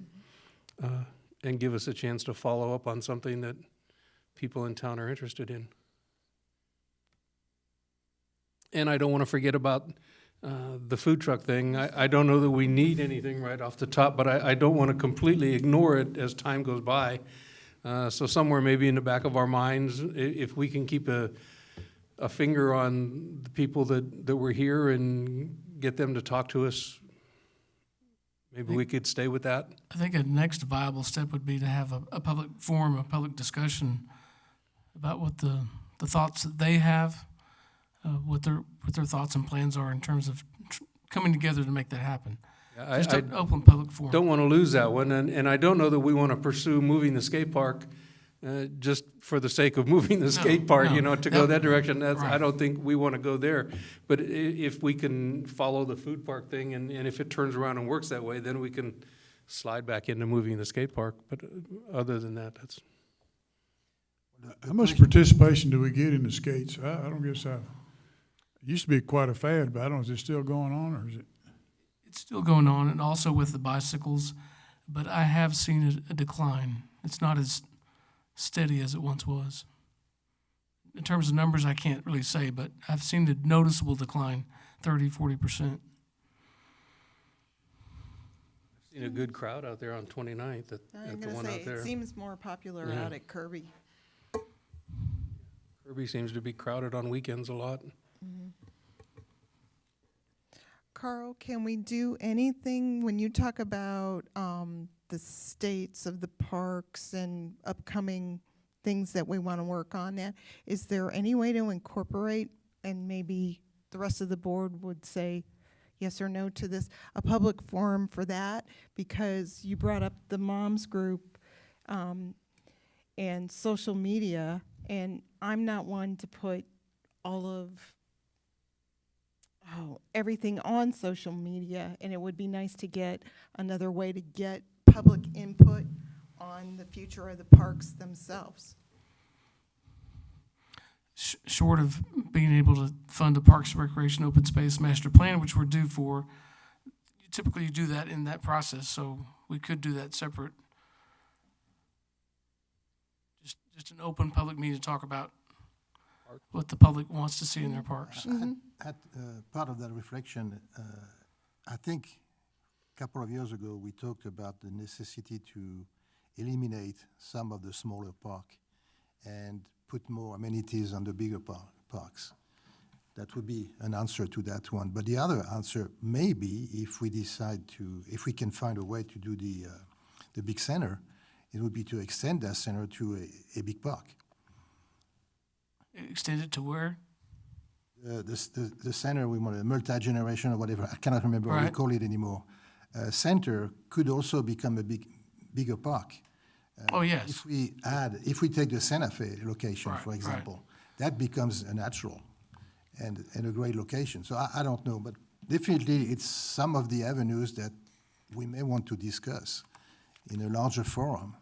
and give us a chance to follow up on something that people in town are interested in. And I don't want to forget about the food truck thing. I don't know that we need anything right off the top, but I don't want to completely ignore it as time goes by. So somewhere maybe in the back of our minds, if we can keep a finger on the people that were here and get them to talk to us, maybe we could stay with that. I think a next viable step would be to have a public forum, a public discussion about what the thoughts that they have, what their thoughts and plans are in terms of coming together to make that happen. Just an open public forum. Don't want to lose that one, and I don't know that we want to pursue moving the skate park just for the sake of moving the skate park, to go that direction. Right. I don't think we want to go there. But if we can follow the food park thing, and if it turns around and works that way, then we can slide back into moving the skate park. But other than that, that's... How much participation do we get in the skates? I don't guess it used to be quite a fad, but I don't know, is it still going on, or is it? It's still going on, and also with the bicycles, but I have seen a decline. It's not as steady as it once was. In terms of numbers, I can't really say, but I've seen a noticeable decline, 30, 40%. I've seen a good crowd out there on 29th at the one out there. It seems more popular out at Kirby. Kirby seems to be crowded on weekends a lot. Mm-hmm. Carl, can we do anything when you talk about the states of the parks and upcoming things that we want to work on that? Is there any way to incorporate, and maybe the rest of the board would say yes or no to this, a public forum for that? Because you brought up the moms group and social media, and I'm not one to put all of everything on social media, and it would be nice to get another way to get public input on the future of the parks themselves. short of being able to fund the Parks and Recreation Open Space Master Plan, which we're due for, typically you do that in that process, so we could do that separate. Just an open public meeting to talk about what the public wants to see in their parks. Part of that reflection, I think a couple of years ago, we talked about the necessity to eliminate some of the smaller parks and put more amenities on the bigger parks. That would be an answer to that one. But the other answer may be, if we decide to, if we can find a way to do the big center, it would be to extend that center to a big park. Extend it to where? The center, we want a multi-generation or whatever, I cannot remember what we Right. call it anymore. Center could also become a bigger park. Oh, yes. If we take the Santa Fe location, Right, for right. example, that becomes a natural and a great location. So I don't know, but definitely it's some of the avenues that we may want to discuss in a larger forum.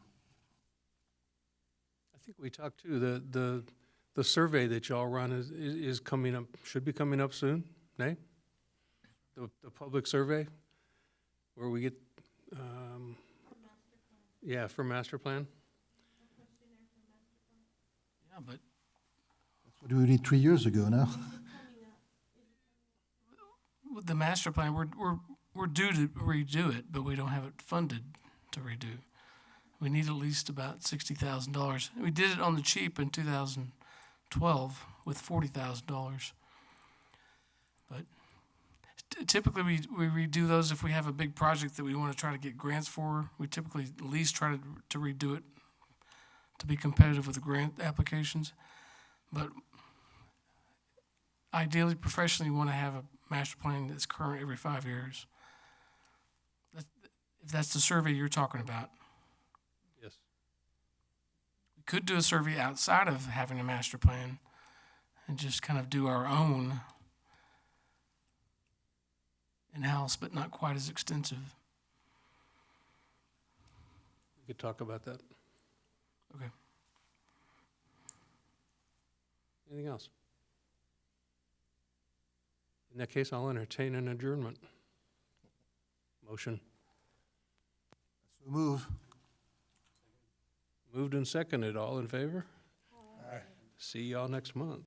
I think we talked too, the survey that y'all run is coming up, should be coming up soon, Nate? The public survey, where we get, yeah, for master plan? Yeah, but That's what we did 3 years ago now. with the master plan, we're due to redo it, but we don't have it funded to redo. We need at least about $60,000. We did it on the cheap in 2012 with $40,000. But typically we redo those if we have a big project that we want to try to get grants for. We typically at least try to redo it to be competitive with the grant applications. But ideally, professionally, we want to have a master plan that's current every 5 years. If that's the survey you're talking about. Yes. We could do a survey outside of having a master plan and just kind of do our own in-house, but not quite as extensive. We could talk about that. Okay. Anything else? In that case, I'll entertain an adjournment. Motion. So move. Moved and seconded. All in favor? Aye. See y'all next month.